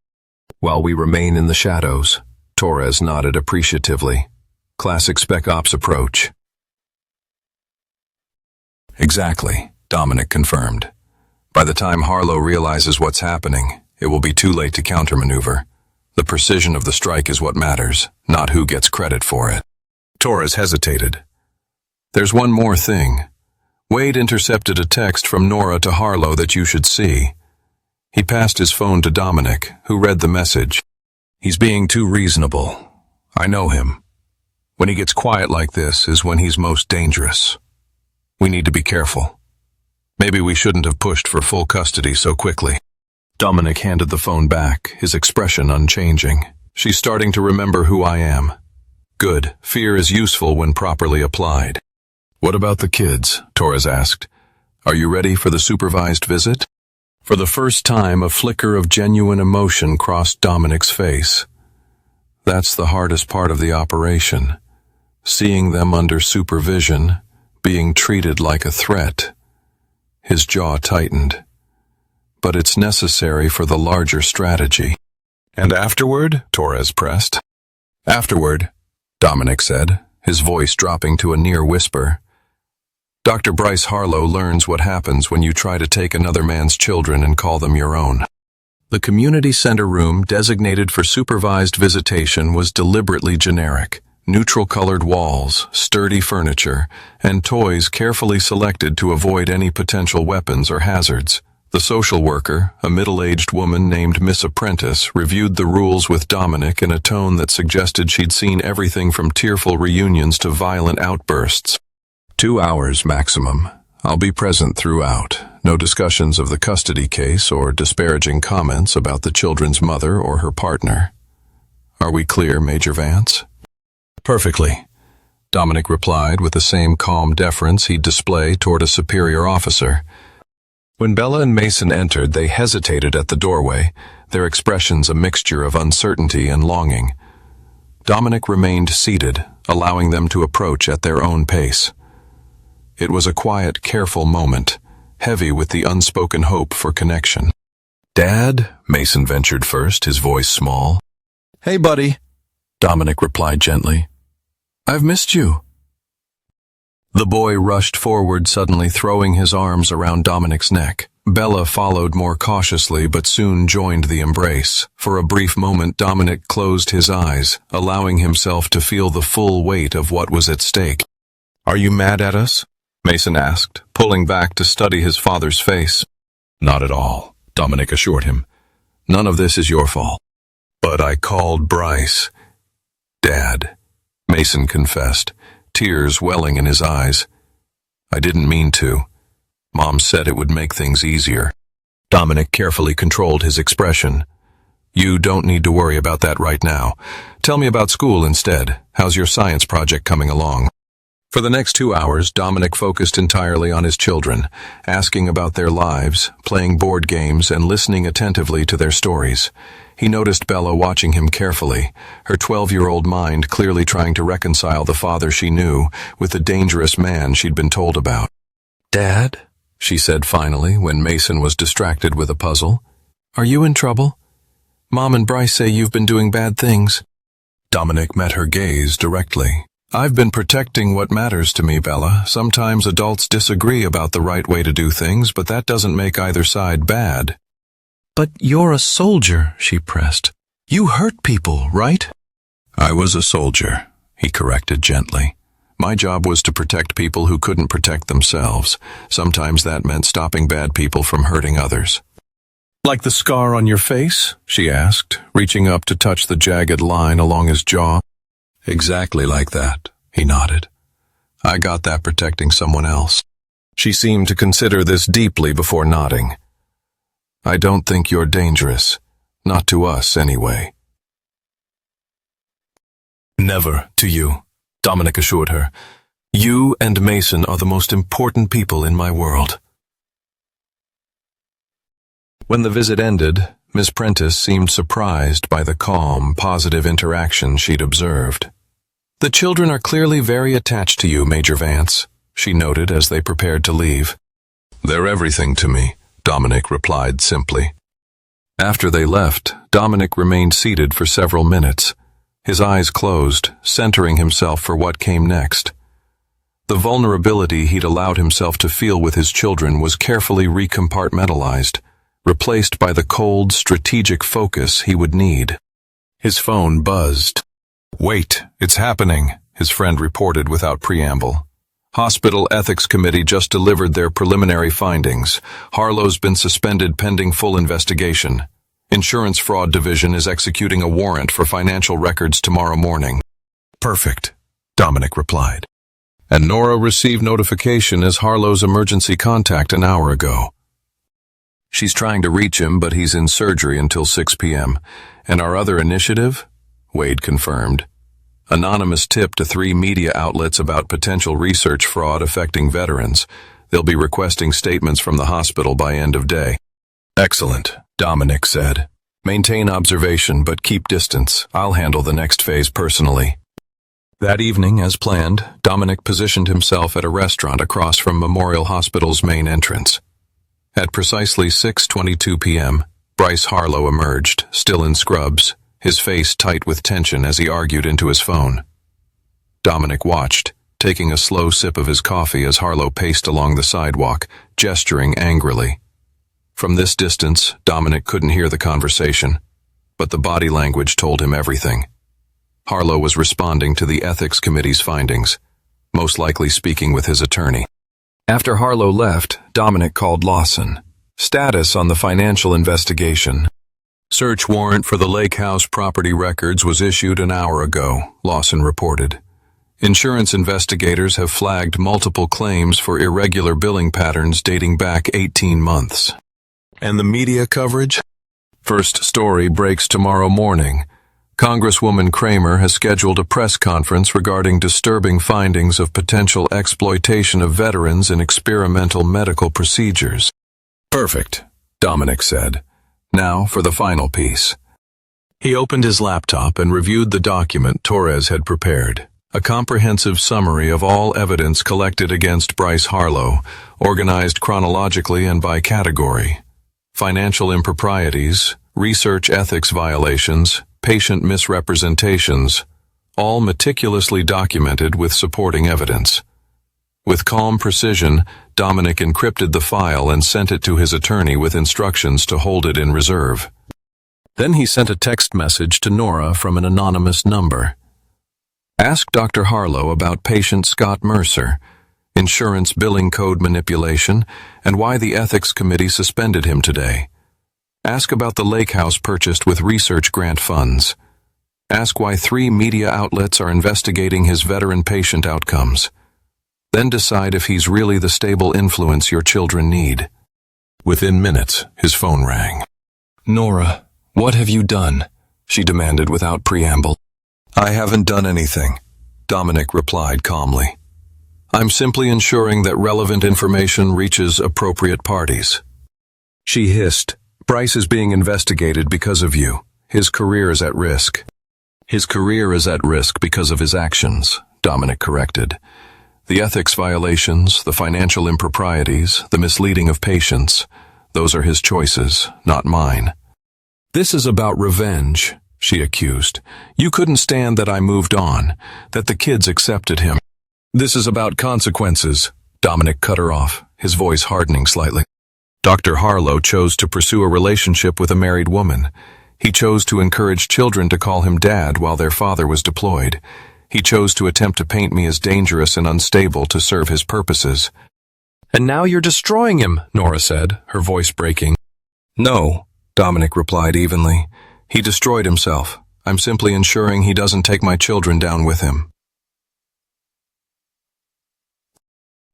While we remain in the shadows, Torres nodded appreciatively. Classic Spec Ops approach. Exactly, Dominic confirmed. By the time Harlow realizes what's happening, it will be too late to countermaneuver. The precision of the strike is what matters, not who gets credit for it. Torres hesitated. There's one more thing. Wade intercepted a text from Nora to Harlow that you should see. He passed his phone to Dominic, who read the message. He's being too reasonable. I know him. When he gets quiet like this is when he's most dangerous. We need to be careful. Maybe we shouldn't have pushed for full custody so quickly. Dominic handed the phone back, his expression unchanging. She's starting to remember who I am. Good. Fear is useful when properly applied. What about the kids? Torres asked. Are you ready for the supervised visit? For the first time, a flicker of genuine emotion crossed Dominic's face. That's the hardest part of the operation. Seeing them under supervision, being treated like a threat. His jaw tightened. But it's necessary for the larger strategy. And afterward? Torres pressed. Afterward, Dominic said, his voice dropping to a near whisper. Dr. Bryce Harlow learns what happens when you try to take another man's children and call them your own. The community center room designated for supervised visitation was deliberately generic. Neutral-colored walls, sturdy furniture, and toys carefully selected to avoid any potential weapons or hazards. The social worker, a middle-aged woman named Miss Apprentice, reviewed the rules with Dominic in a tone that suggested she'd seen everything from tearful reunions to violent outbursts. 2 hours maximum. I'll be present throughout. No discussions of the custody case or disparaging comments about the children's mother or her partner. Are we clear, Major Vance? Perfectly, Dominic replied with the same calm deference he'd display toward a superior officer. When Bella and Mason entered, they hesitated at the doorway, their expressions a mixture of uncertainty and longing. Dominic remained seated, allowing them to approach at their own pace. It was a quiet, careful moment, heavy with the unspoken hope for connection. "Dad?" Mason ventured first, his voice small. "Hey, buddy," Dominic replied gently. "I've missed you." The boy rushed forward, suddenly throwing his arms around Dominic's neck. Bella followed more cautiously but soon joined the embrace. For a brief moment, Dominic closed his eyes, allowing himself to feel the full weight of what was at stake. "Are you mad at us?" Mason asked, pulling back to study his father's face. "Not at all," Dominic assured him. "None of this is your fault." "But I called Bryce." "Dad," Mason confessed, tears welling in his eyes. "I didn't mean to. Mom said it would make things easier." Dominic carefully controlled his expression. "You don't need to worry about that right now. Tell me about school instead. How's your science project coming along?" For the next 2 hours, Dominic focused entirely on his children, asking about their lives, playing board games, and listening attentively to their stories. He noticed Bella watching him carefully, her 12-year-old mind clearly trying to reconcile the father she knew with the dangerous man she'd been told about. "Dad?" she said finally, when Mason was distracted with a puzzle. "Are you in trouble? Mom and Bryce say you've been doing bad things." Dominic met her gaze directly. "I've been protecting what matters to me, Bella. Sometimes adults disagree about the right way to do things, but that doesn't make either side bad." "But you're a soldier," she pressed. "You hurt people, right?" "I was a soldier," he corrected gently. "My job was to protect people who couldn't protect themselves. Sometimes that meant stopping bad people from hurting others." "Like the scar on your face?" she asked, reaching up to touch the jagged line along his jaw. "Exactly like that," he nodded. "I got that protecting someone else." She seemed to consider this deeply before nodding. "I don't think you're dangerous. Not to us, anyway." "Never to you," Dominic assured her. "You and Mason are the most important people in my world." When the visit ended, Miss Prentice seemed surprised by the calm, positive interaction she'd observed. "The children are clearly very attached to you, Major Vance," she noted as they prepared to leave. "They're everything to me," Dominic replied simply. After they left, Dominic remained seated for several minutes, his eyes closed, centering himself for what came next. The vulnerability he'd allowed himself to feel with his children was carefully recompartmentalized, replaced by the cold, strategic focus he would need. His phone buzzed. "Wait, it's happening," his friend reported without preamble. "Hospital Ethics Committee just delivered their preliminary findings. Harlow's been suspended pending full investigation. Insurance Fraud Division is executing a warrant for financial records tomorrow morning." "Perfect," Dominic replied. "And Nora received notification as Harlow's emergency contact an hour ago. She's trying to reach him, but he's in surgery until 6 p.m. And our other initiative?" Wade confirmed. "Anonymous tip to 3 media outlets about potential research fraud affecting veterans. They'll be requesting statements from the hospital by end of day." "Excellent," Dominic said. "Maintain observation, but keep distance. I'll handle the next phase personally." That evening, as planned, Dominic positioned himself at a restaurant across from Memorial Hospital's main entrance. At precisely 6:22 p.m., Bryce Harlow emerged, still in scrubs, his face tight with tension as he argued into his phone. Dominic watched, taking a slow sip of his coffee as Harlow paced along the sidewalk, gesturing angrily. From this distance, Dominic couldn't hear the conversation, but the body language told him everything. Harlow was responding to the Ethics Committee's findings, most likely speaking with his attorney. After Harlow left, Dominic called Lawson. Status on the financial investigation. "Search warrant for the Lake House property records was issued an hour ago," Lawson reported. "Insurance investigators have flagged multiple claims for irregular billing patterns dating back 18 months. "And the media coverage?" "First story breaks tomorrow morning. Congresswoman Kramer has scheduled a press conference regarding disturbing findings of potential exploitation of veterans in experimental medical procedures." "Perfect," Dominic said. "Now for the final piece." He opened his laptop and reviewed the document Torres had prepared, A comprehensive summary of all evidence collected against Bryce Harlow, organized chronologically and by category. Financial improprieties, research ethics violations, patient misrepresentations, all meticulously documented with supporting evidence. With calm precision, Dominic encrypted the file and sent it to his attorney with instructions to hold it in reserve. Then he sent a text message to Nora from an anonymous number. Ask Dr. Harlow about patient Scott Mercer, insurance billing code manipulation, and why the ethics committee suspended him today. Ask about the lake house purchased with research grant funds. Ask why 3 media outlets are investigating his veteran patient outcomes. Then decide if he's really the stable influence your children need. Within minutes, his phone rang. Nora, what have you done? She demanded without preamble. I haven't done anything, Dominic replied calmly. I'm simply ensuring that relevant information reaches appropriate parties. She hissed, Bryce is being investigated because of you. His career is at risk. His career is at risk because of his actions, Dominic corrected. The ethics violations, the financial improprieties, the misleading of patients, those are his choices, not mine. This is about revenge, she accused. You couldn't stand that I moved on, that the kids accepted him. This is about consequences, Dominic cut her off, his voice hardening slightly. Dr. Harlow chose to pursue a relationship with a married woman. He chose to encourage children to call him dad while their father was deployed. He chose to attempt to paint me as dangerous and unstable to serve his purposes. And now you're destroying him, Nora said, her voice breaking. No, Dominic replied evenly. He destroyed himself. I'm simply ensuring he doesn't take my children down with him.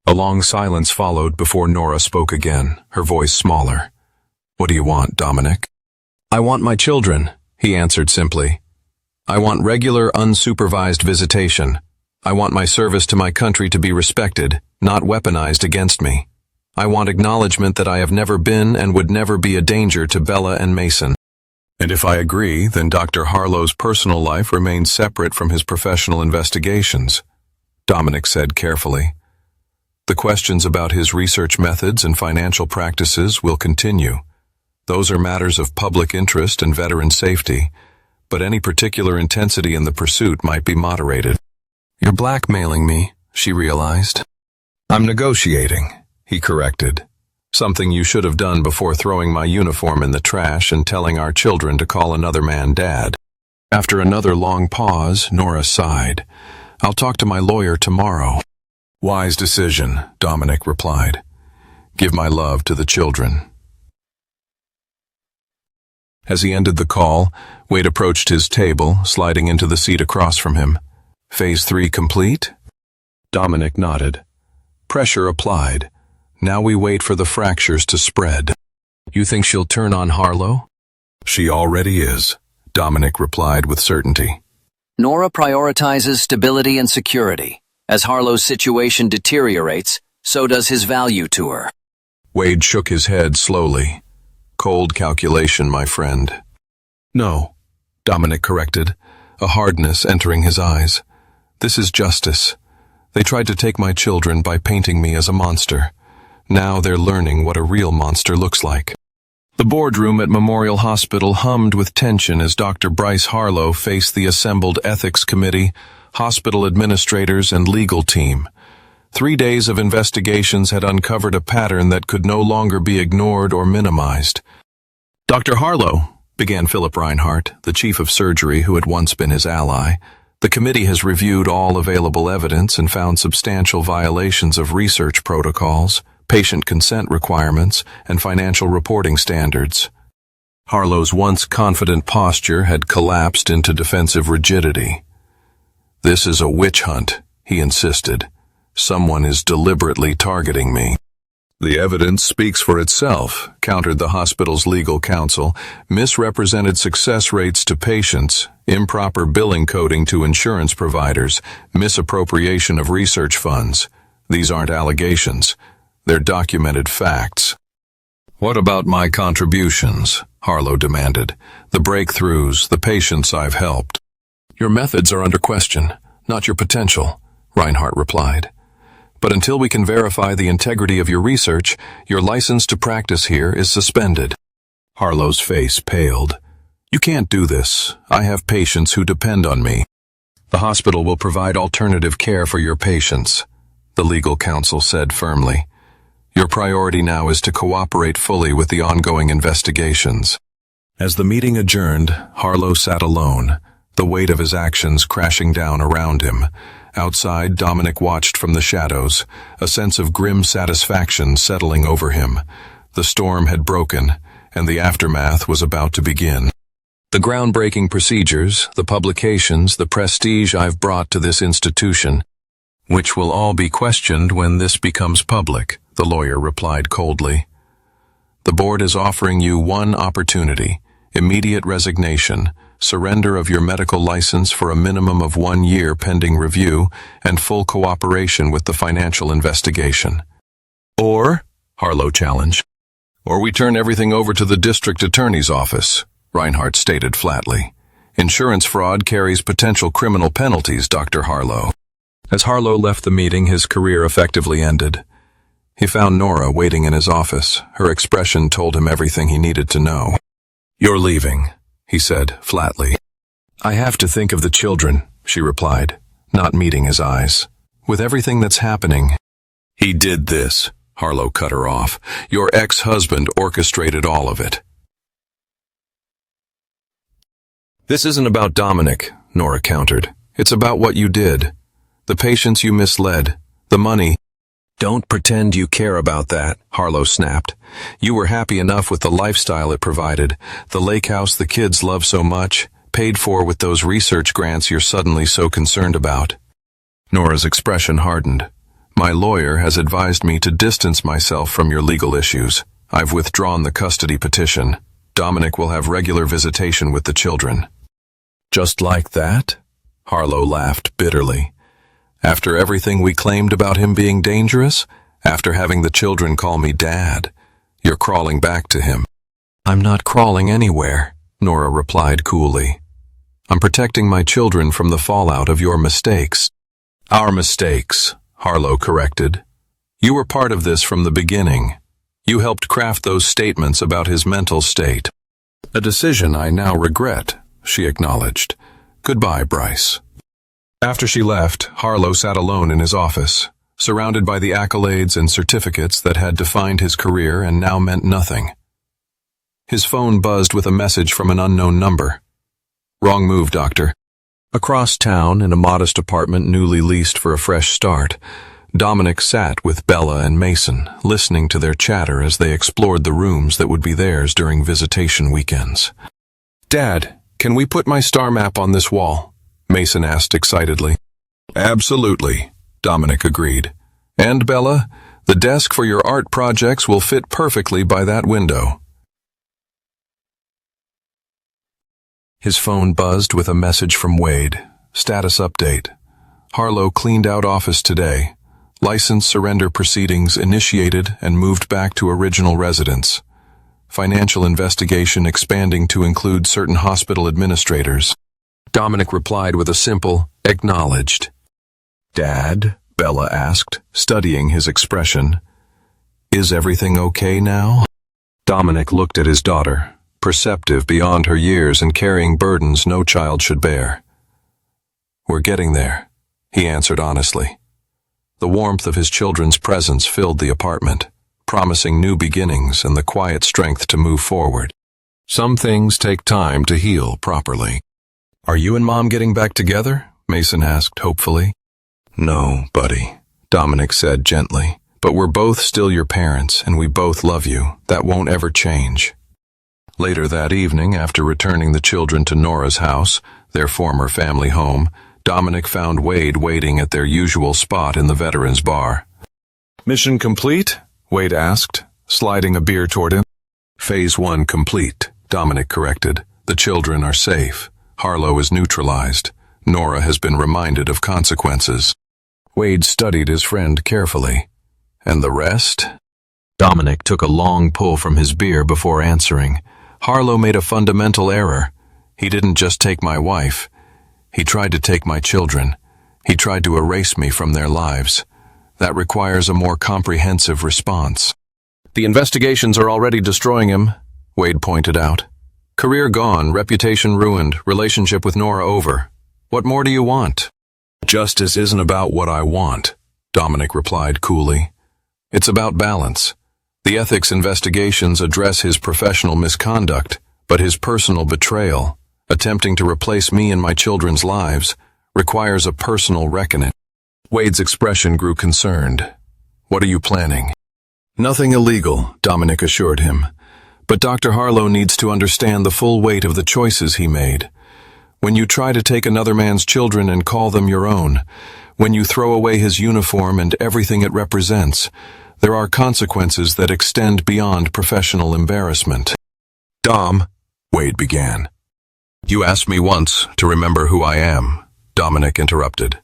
A long silence followed before Nora spoke again, her voice smaller. What do you want, Dominic? I want my children, he answered simply. I want regular, unsupervised visitation. I want my service to my country to be respected, not weaponized against me. I want acknowledgement that I have never been and would never be a danger to Bella and Mason. And if I agree, then Dr. Harlow's personal life remains separate from his professional investigations, Dominic said carefully. The questions about his research methods and financial practices will continue. Those are matters of public interest and veteran safety, but any particular intensity in the pursuit might be moderated. You're blackmailing me, she realized. I'm negotiating, he corrected. Something you should have done before throwing my uniform in the trash and telling our children to call another man dad. After another long pause, Nora sighed. I'll talk to my lawyer tomorrow. Wise decision, Dominic replied. Give my love to the children. As he ended the call, Wade approached his table, sliding into the seat across from him. Phase 3 complete? Dominic nodded. Pressure applied. Now we wait for the fractures to spread. You think she'll turn on Harlow? She already is, Dominic replied with certainty. Nora prioritizes stability and security. As Harlow's situation deteriorates, so does his value to her. Wade shook his head slowly. Cold calculation, my friend. No, Dominic corrected, a hardness entering his eyes. This is justice. They tried to take my children by painting me as a monster. Now they're learning what a real monster looks like. The boardroom at Memorial Hospital hummed with tension as Dr. Bryce Harlow faced the assembled ethics committee, hospital administrators, and legal team. 3 days of investigations had uncovered a pattern that could no longer be ignored or minimized. Dr. Harlow, began Philip Reinhardt, the chief of surgery who had once been his ally, the committee has reviewed all available evidence and found substantial violations of research protocols, patient consent requirements, and financial reporting standards. Harlow's once confident posture had collapsed into defensive rigidity. This is a witch hunt, he insisted. Someone is deliberately targeting me. The evidence speaks for itself, countered the hospital's legal counsel. Misrepresented success rates to patients, improper billing coding to insurance providers, misappropriation of research funds. These aren't allegations. They're documented facts. What about my contributions? Harlow demanded. The breakthroughs, the patients I've helped. Your methods are under question. not your potential, Reinhardt replied. But until we can verify the integrity of your research, your license to practice here is suspended. Harlow's face paled. You can't do this. I have patients who depend on me. The hospital will provide alternative care for your patients, the legal counsel said firmly. Your priority now is to cooperate fully with the ongoing investigations. As the meeting adjourned, Harlow sat alone, the weight of his actions crashing down around him. Outside, Dominic watched from the shadows, a sense of grim satisfaction settling over him. The storm had broken, and the aftermath was about to begin. The groundbreaking procedures, the publications, the prestige I've brought to this institution, which will all be questioned when this becomes public, the lawyer replied coldly. The board is offering you one opportunity, immediate resignation, surrender of your medical license for a minimum of 1 year pending review, and full cooperation with the financial investigation. Or, Harlow challenged, or we turn everything over to the district attorney's office, Reinhardt stated flatly. Insurance fraud carries potential criminal penalties, Dr. Harlow. As Harlow left the meeting, his career effectively ended. He found Nora waiting in his office. Her expression told him everything he needed to know. You're leaving, he said flatly. I have to think of the children, she replied, not meeting his eyes. With everything that's happening. He did this, Harlow cut her off. Your ex-husband orchestrated all of it. This isn't about Dominic, Nora countered. It's about what you did. The patients you misled. The money. Don't pretend you care about that, Harlow snapped. You were happy enough with the lifestyle it provided, the lake house the kids love so much, paid for with those research grants you're suddenly so concerned about. Nora's expression hardened. My lawyer has advised me to distance myself from your legal issues. I've withdrawn the custody petition. Dominic will have regular visitation with the children. Just like that? Harlow laughed bitterly. After everything we claimed about him being dangerous, after having the children call me Dad, you're crawling back to him. I'm not crawling anywhere, Nora replied coolly. I'm protecting my children from the fallout of your mistakes. Our mistakes, Harlow corrected. You were part of this from the beginning. You helped craft those statements about his mental state. A decision I now regret, she acknowledged. Goodbye, Bryce. After she left, Harlow sat alone in his office, surrounded by the accolades and certificates that had defined his career and now meant nothing. His phone buzzed with a message from an unknown number. Wrong move, doctor. Across town, in a modest apartment newly leased for a fresh start, Dominic sat with Bella and Mason, listening to their chatter as they explored the rooms that would be theirs during visitation weekends. Dad, can we put my star map on this wall? Mason asked excitedly. Absolutely, Dominic agreed. And Bella, the desk for your art projects will fit perfectly by that window. His phone buzzed with a message from Wade. Status update. Harlow cleaned out office today. License surrender proceedings initiated and moved back to original residence. Financial investigation expanding to include certain hospital administrators. Dominic replied with a simple, acknowledged. Dad, Bella asked, studying his expression. Is everything okay now? Dominic looked at his daughter, perceptive beyond her years and carrying burdens no child should bear. We're getting there, he answered honestly. The warmth of his children's presence filled the apartment, promising new beginnings and the quiet strength to move forward. Some things take time to heal properly. Are you and Mom getting back together? Mason asked hopefully. No, buddy, Dominic said gently. But we're both still your parents, and we both love you. That won't ever change. Later that evening, after returning the children to Nora's house, their former family home, Dominic found Wade waiting at their usual spot in the veterans' bar. Mission complete? Wade asked, sliding a beer toward him. Phase 1 complete, Dominic corrected. The children are safe. Harlow is neutralized. Nora has been reminded of consequences. Wade studied his friend carefully. And the rest? Dominic took a long pull from his beer before answering. Harlow made a fundamental error. He didn't just take my wife. He tried to take my children. He tried to erase me from their lives. That requires a more comprehensive response. The investigations are already destroying him, Wade pointed out. Career gone, reputation ruined, relationship with Nora over. What more do you want? Justice isn't about what I want, Dominic replied coolly. It's about balance. The ethics investigations address his professional misconduct, but his personal betrayal, attempting to replace me in my children's lives, requires a personal reckoning. Wade's expression grew concerned. What are you planning? Nothing illegal, Dominic assured him. But Dr. Harlow needs to understand the full weight of the choices he made. When you try to take another man's children and call them your own, when you throw away his uniform and everything it represents, there are consequences that extend beyond professional embarrassment. Dom, Wade began. You asked me once to remember who I am, Dominic interrupted.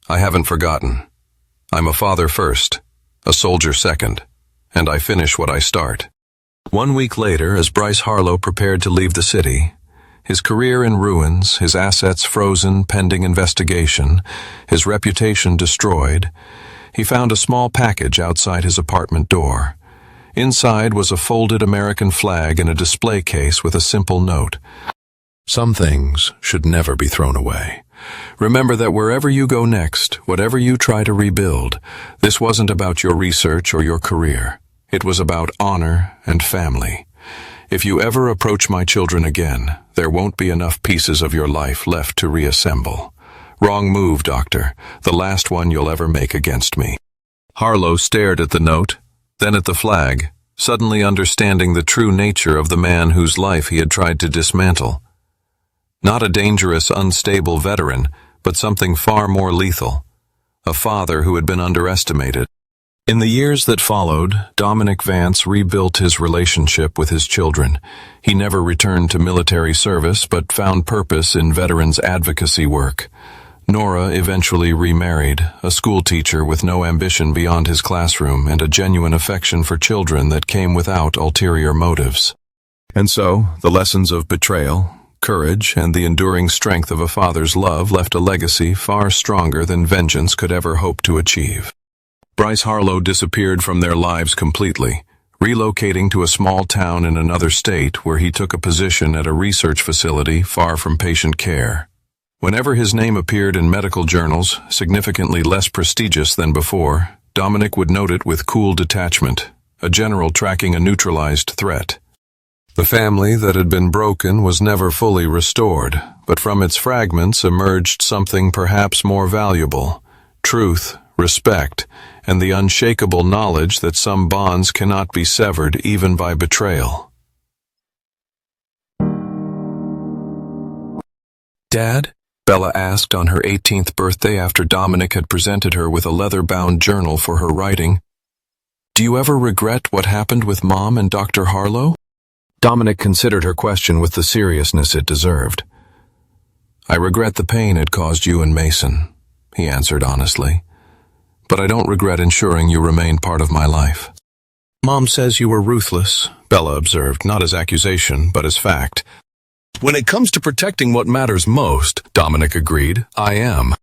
I haven't forgotten. I'm a father first, a soldier second, and I finish what I start. 1 week later, as Bryce Harlow prepared to leave the city, his career in ruins, his assets frozen pending investigation, his reputation destroyed, he found a small package outside his apartment door. Inside was a folded American flag in a display case with a simple note. Some things should never be thrown away. Remember that wherever you go next, whatever you try to rebuild, this wasn't about your research or your career. It was about honor and family. If you ever approach my children again, there won't be enough pieces of your life left to reassemble. Wrong move, Doctor. The last one you'll ever make against me. Harlow stared at the note, then at the flag, suddenly understanding the true nature of the man whose life he had tried to dismantle. Not a dangerous, unstable veteran, but something far more lethal. A father who had been underestimated. In the years that followed, Dominic Vance rebuilt his relationship with his children. He never returned to military service, but found purpose in veterans' advocacy work. Nora eventually remarried, a schoolteacher with no ambition beyond his classroom and a genuine affection for children that came without ulterior motives. And so, the lessons of betrayal, courage, and the enduring strength of a father's love left a legacy far stronger than vengeance could ever hope to achieve. Bryce Harlow disappeared from their lives completely, relocating to a small town in another state where he took a position at a research facility far from patient care. Whenever his name appeared in medical journals, significantly less prestigious than before, Dominic would note it with cool detachment, a general tracking a neutralized threat. The family that had been broken was never fully restored, but from its fragments emerged something perhaps more valuable: truth, respect, and the unshakable knowledge that some bonds cannot be severed even by betrayal. "Dad?" Bella asked on her 18th birthday after Dominic had presented her with a leather-bound journal for her writing. "Do you ever regret what happened with Mom and Dr. Harlow?" Dominic considered her question with the seriousness it deserved. "I regret the pain it caused you and Mason," he answered honestly. "But I don't regret ensuring you remain part of my life." "Mom says you were ruthless," Bella observed, not as accusation, but as fact. "When it comes to protecting what matters most," Dominic agreed, "I am."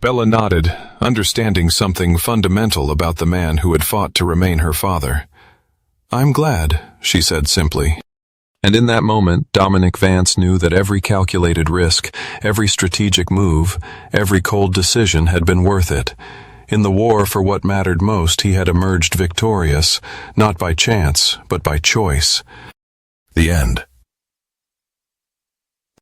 Bella nodded, understanding something fundamental about the man who had fought to remain her father. "I'm glad," she said simply. And in that moment, Dominic Vance knew that every calculated risk, every strategic move, every cold decision had been worth it. In the war for what mattered most, he had emerged victorious, not by chance, but by choice. The end.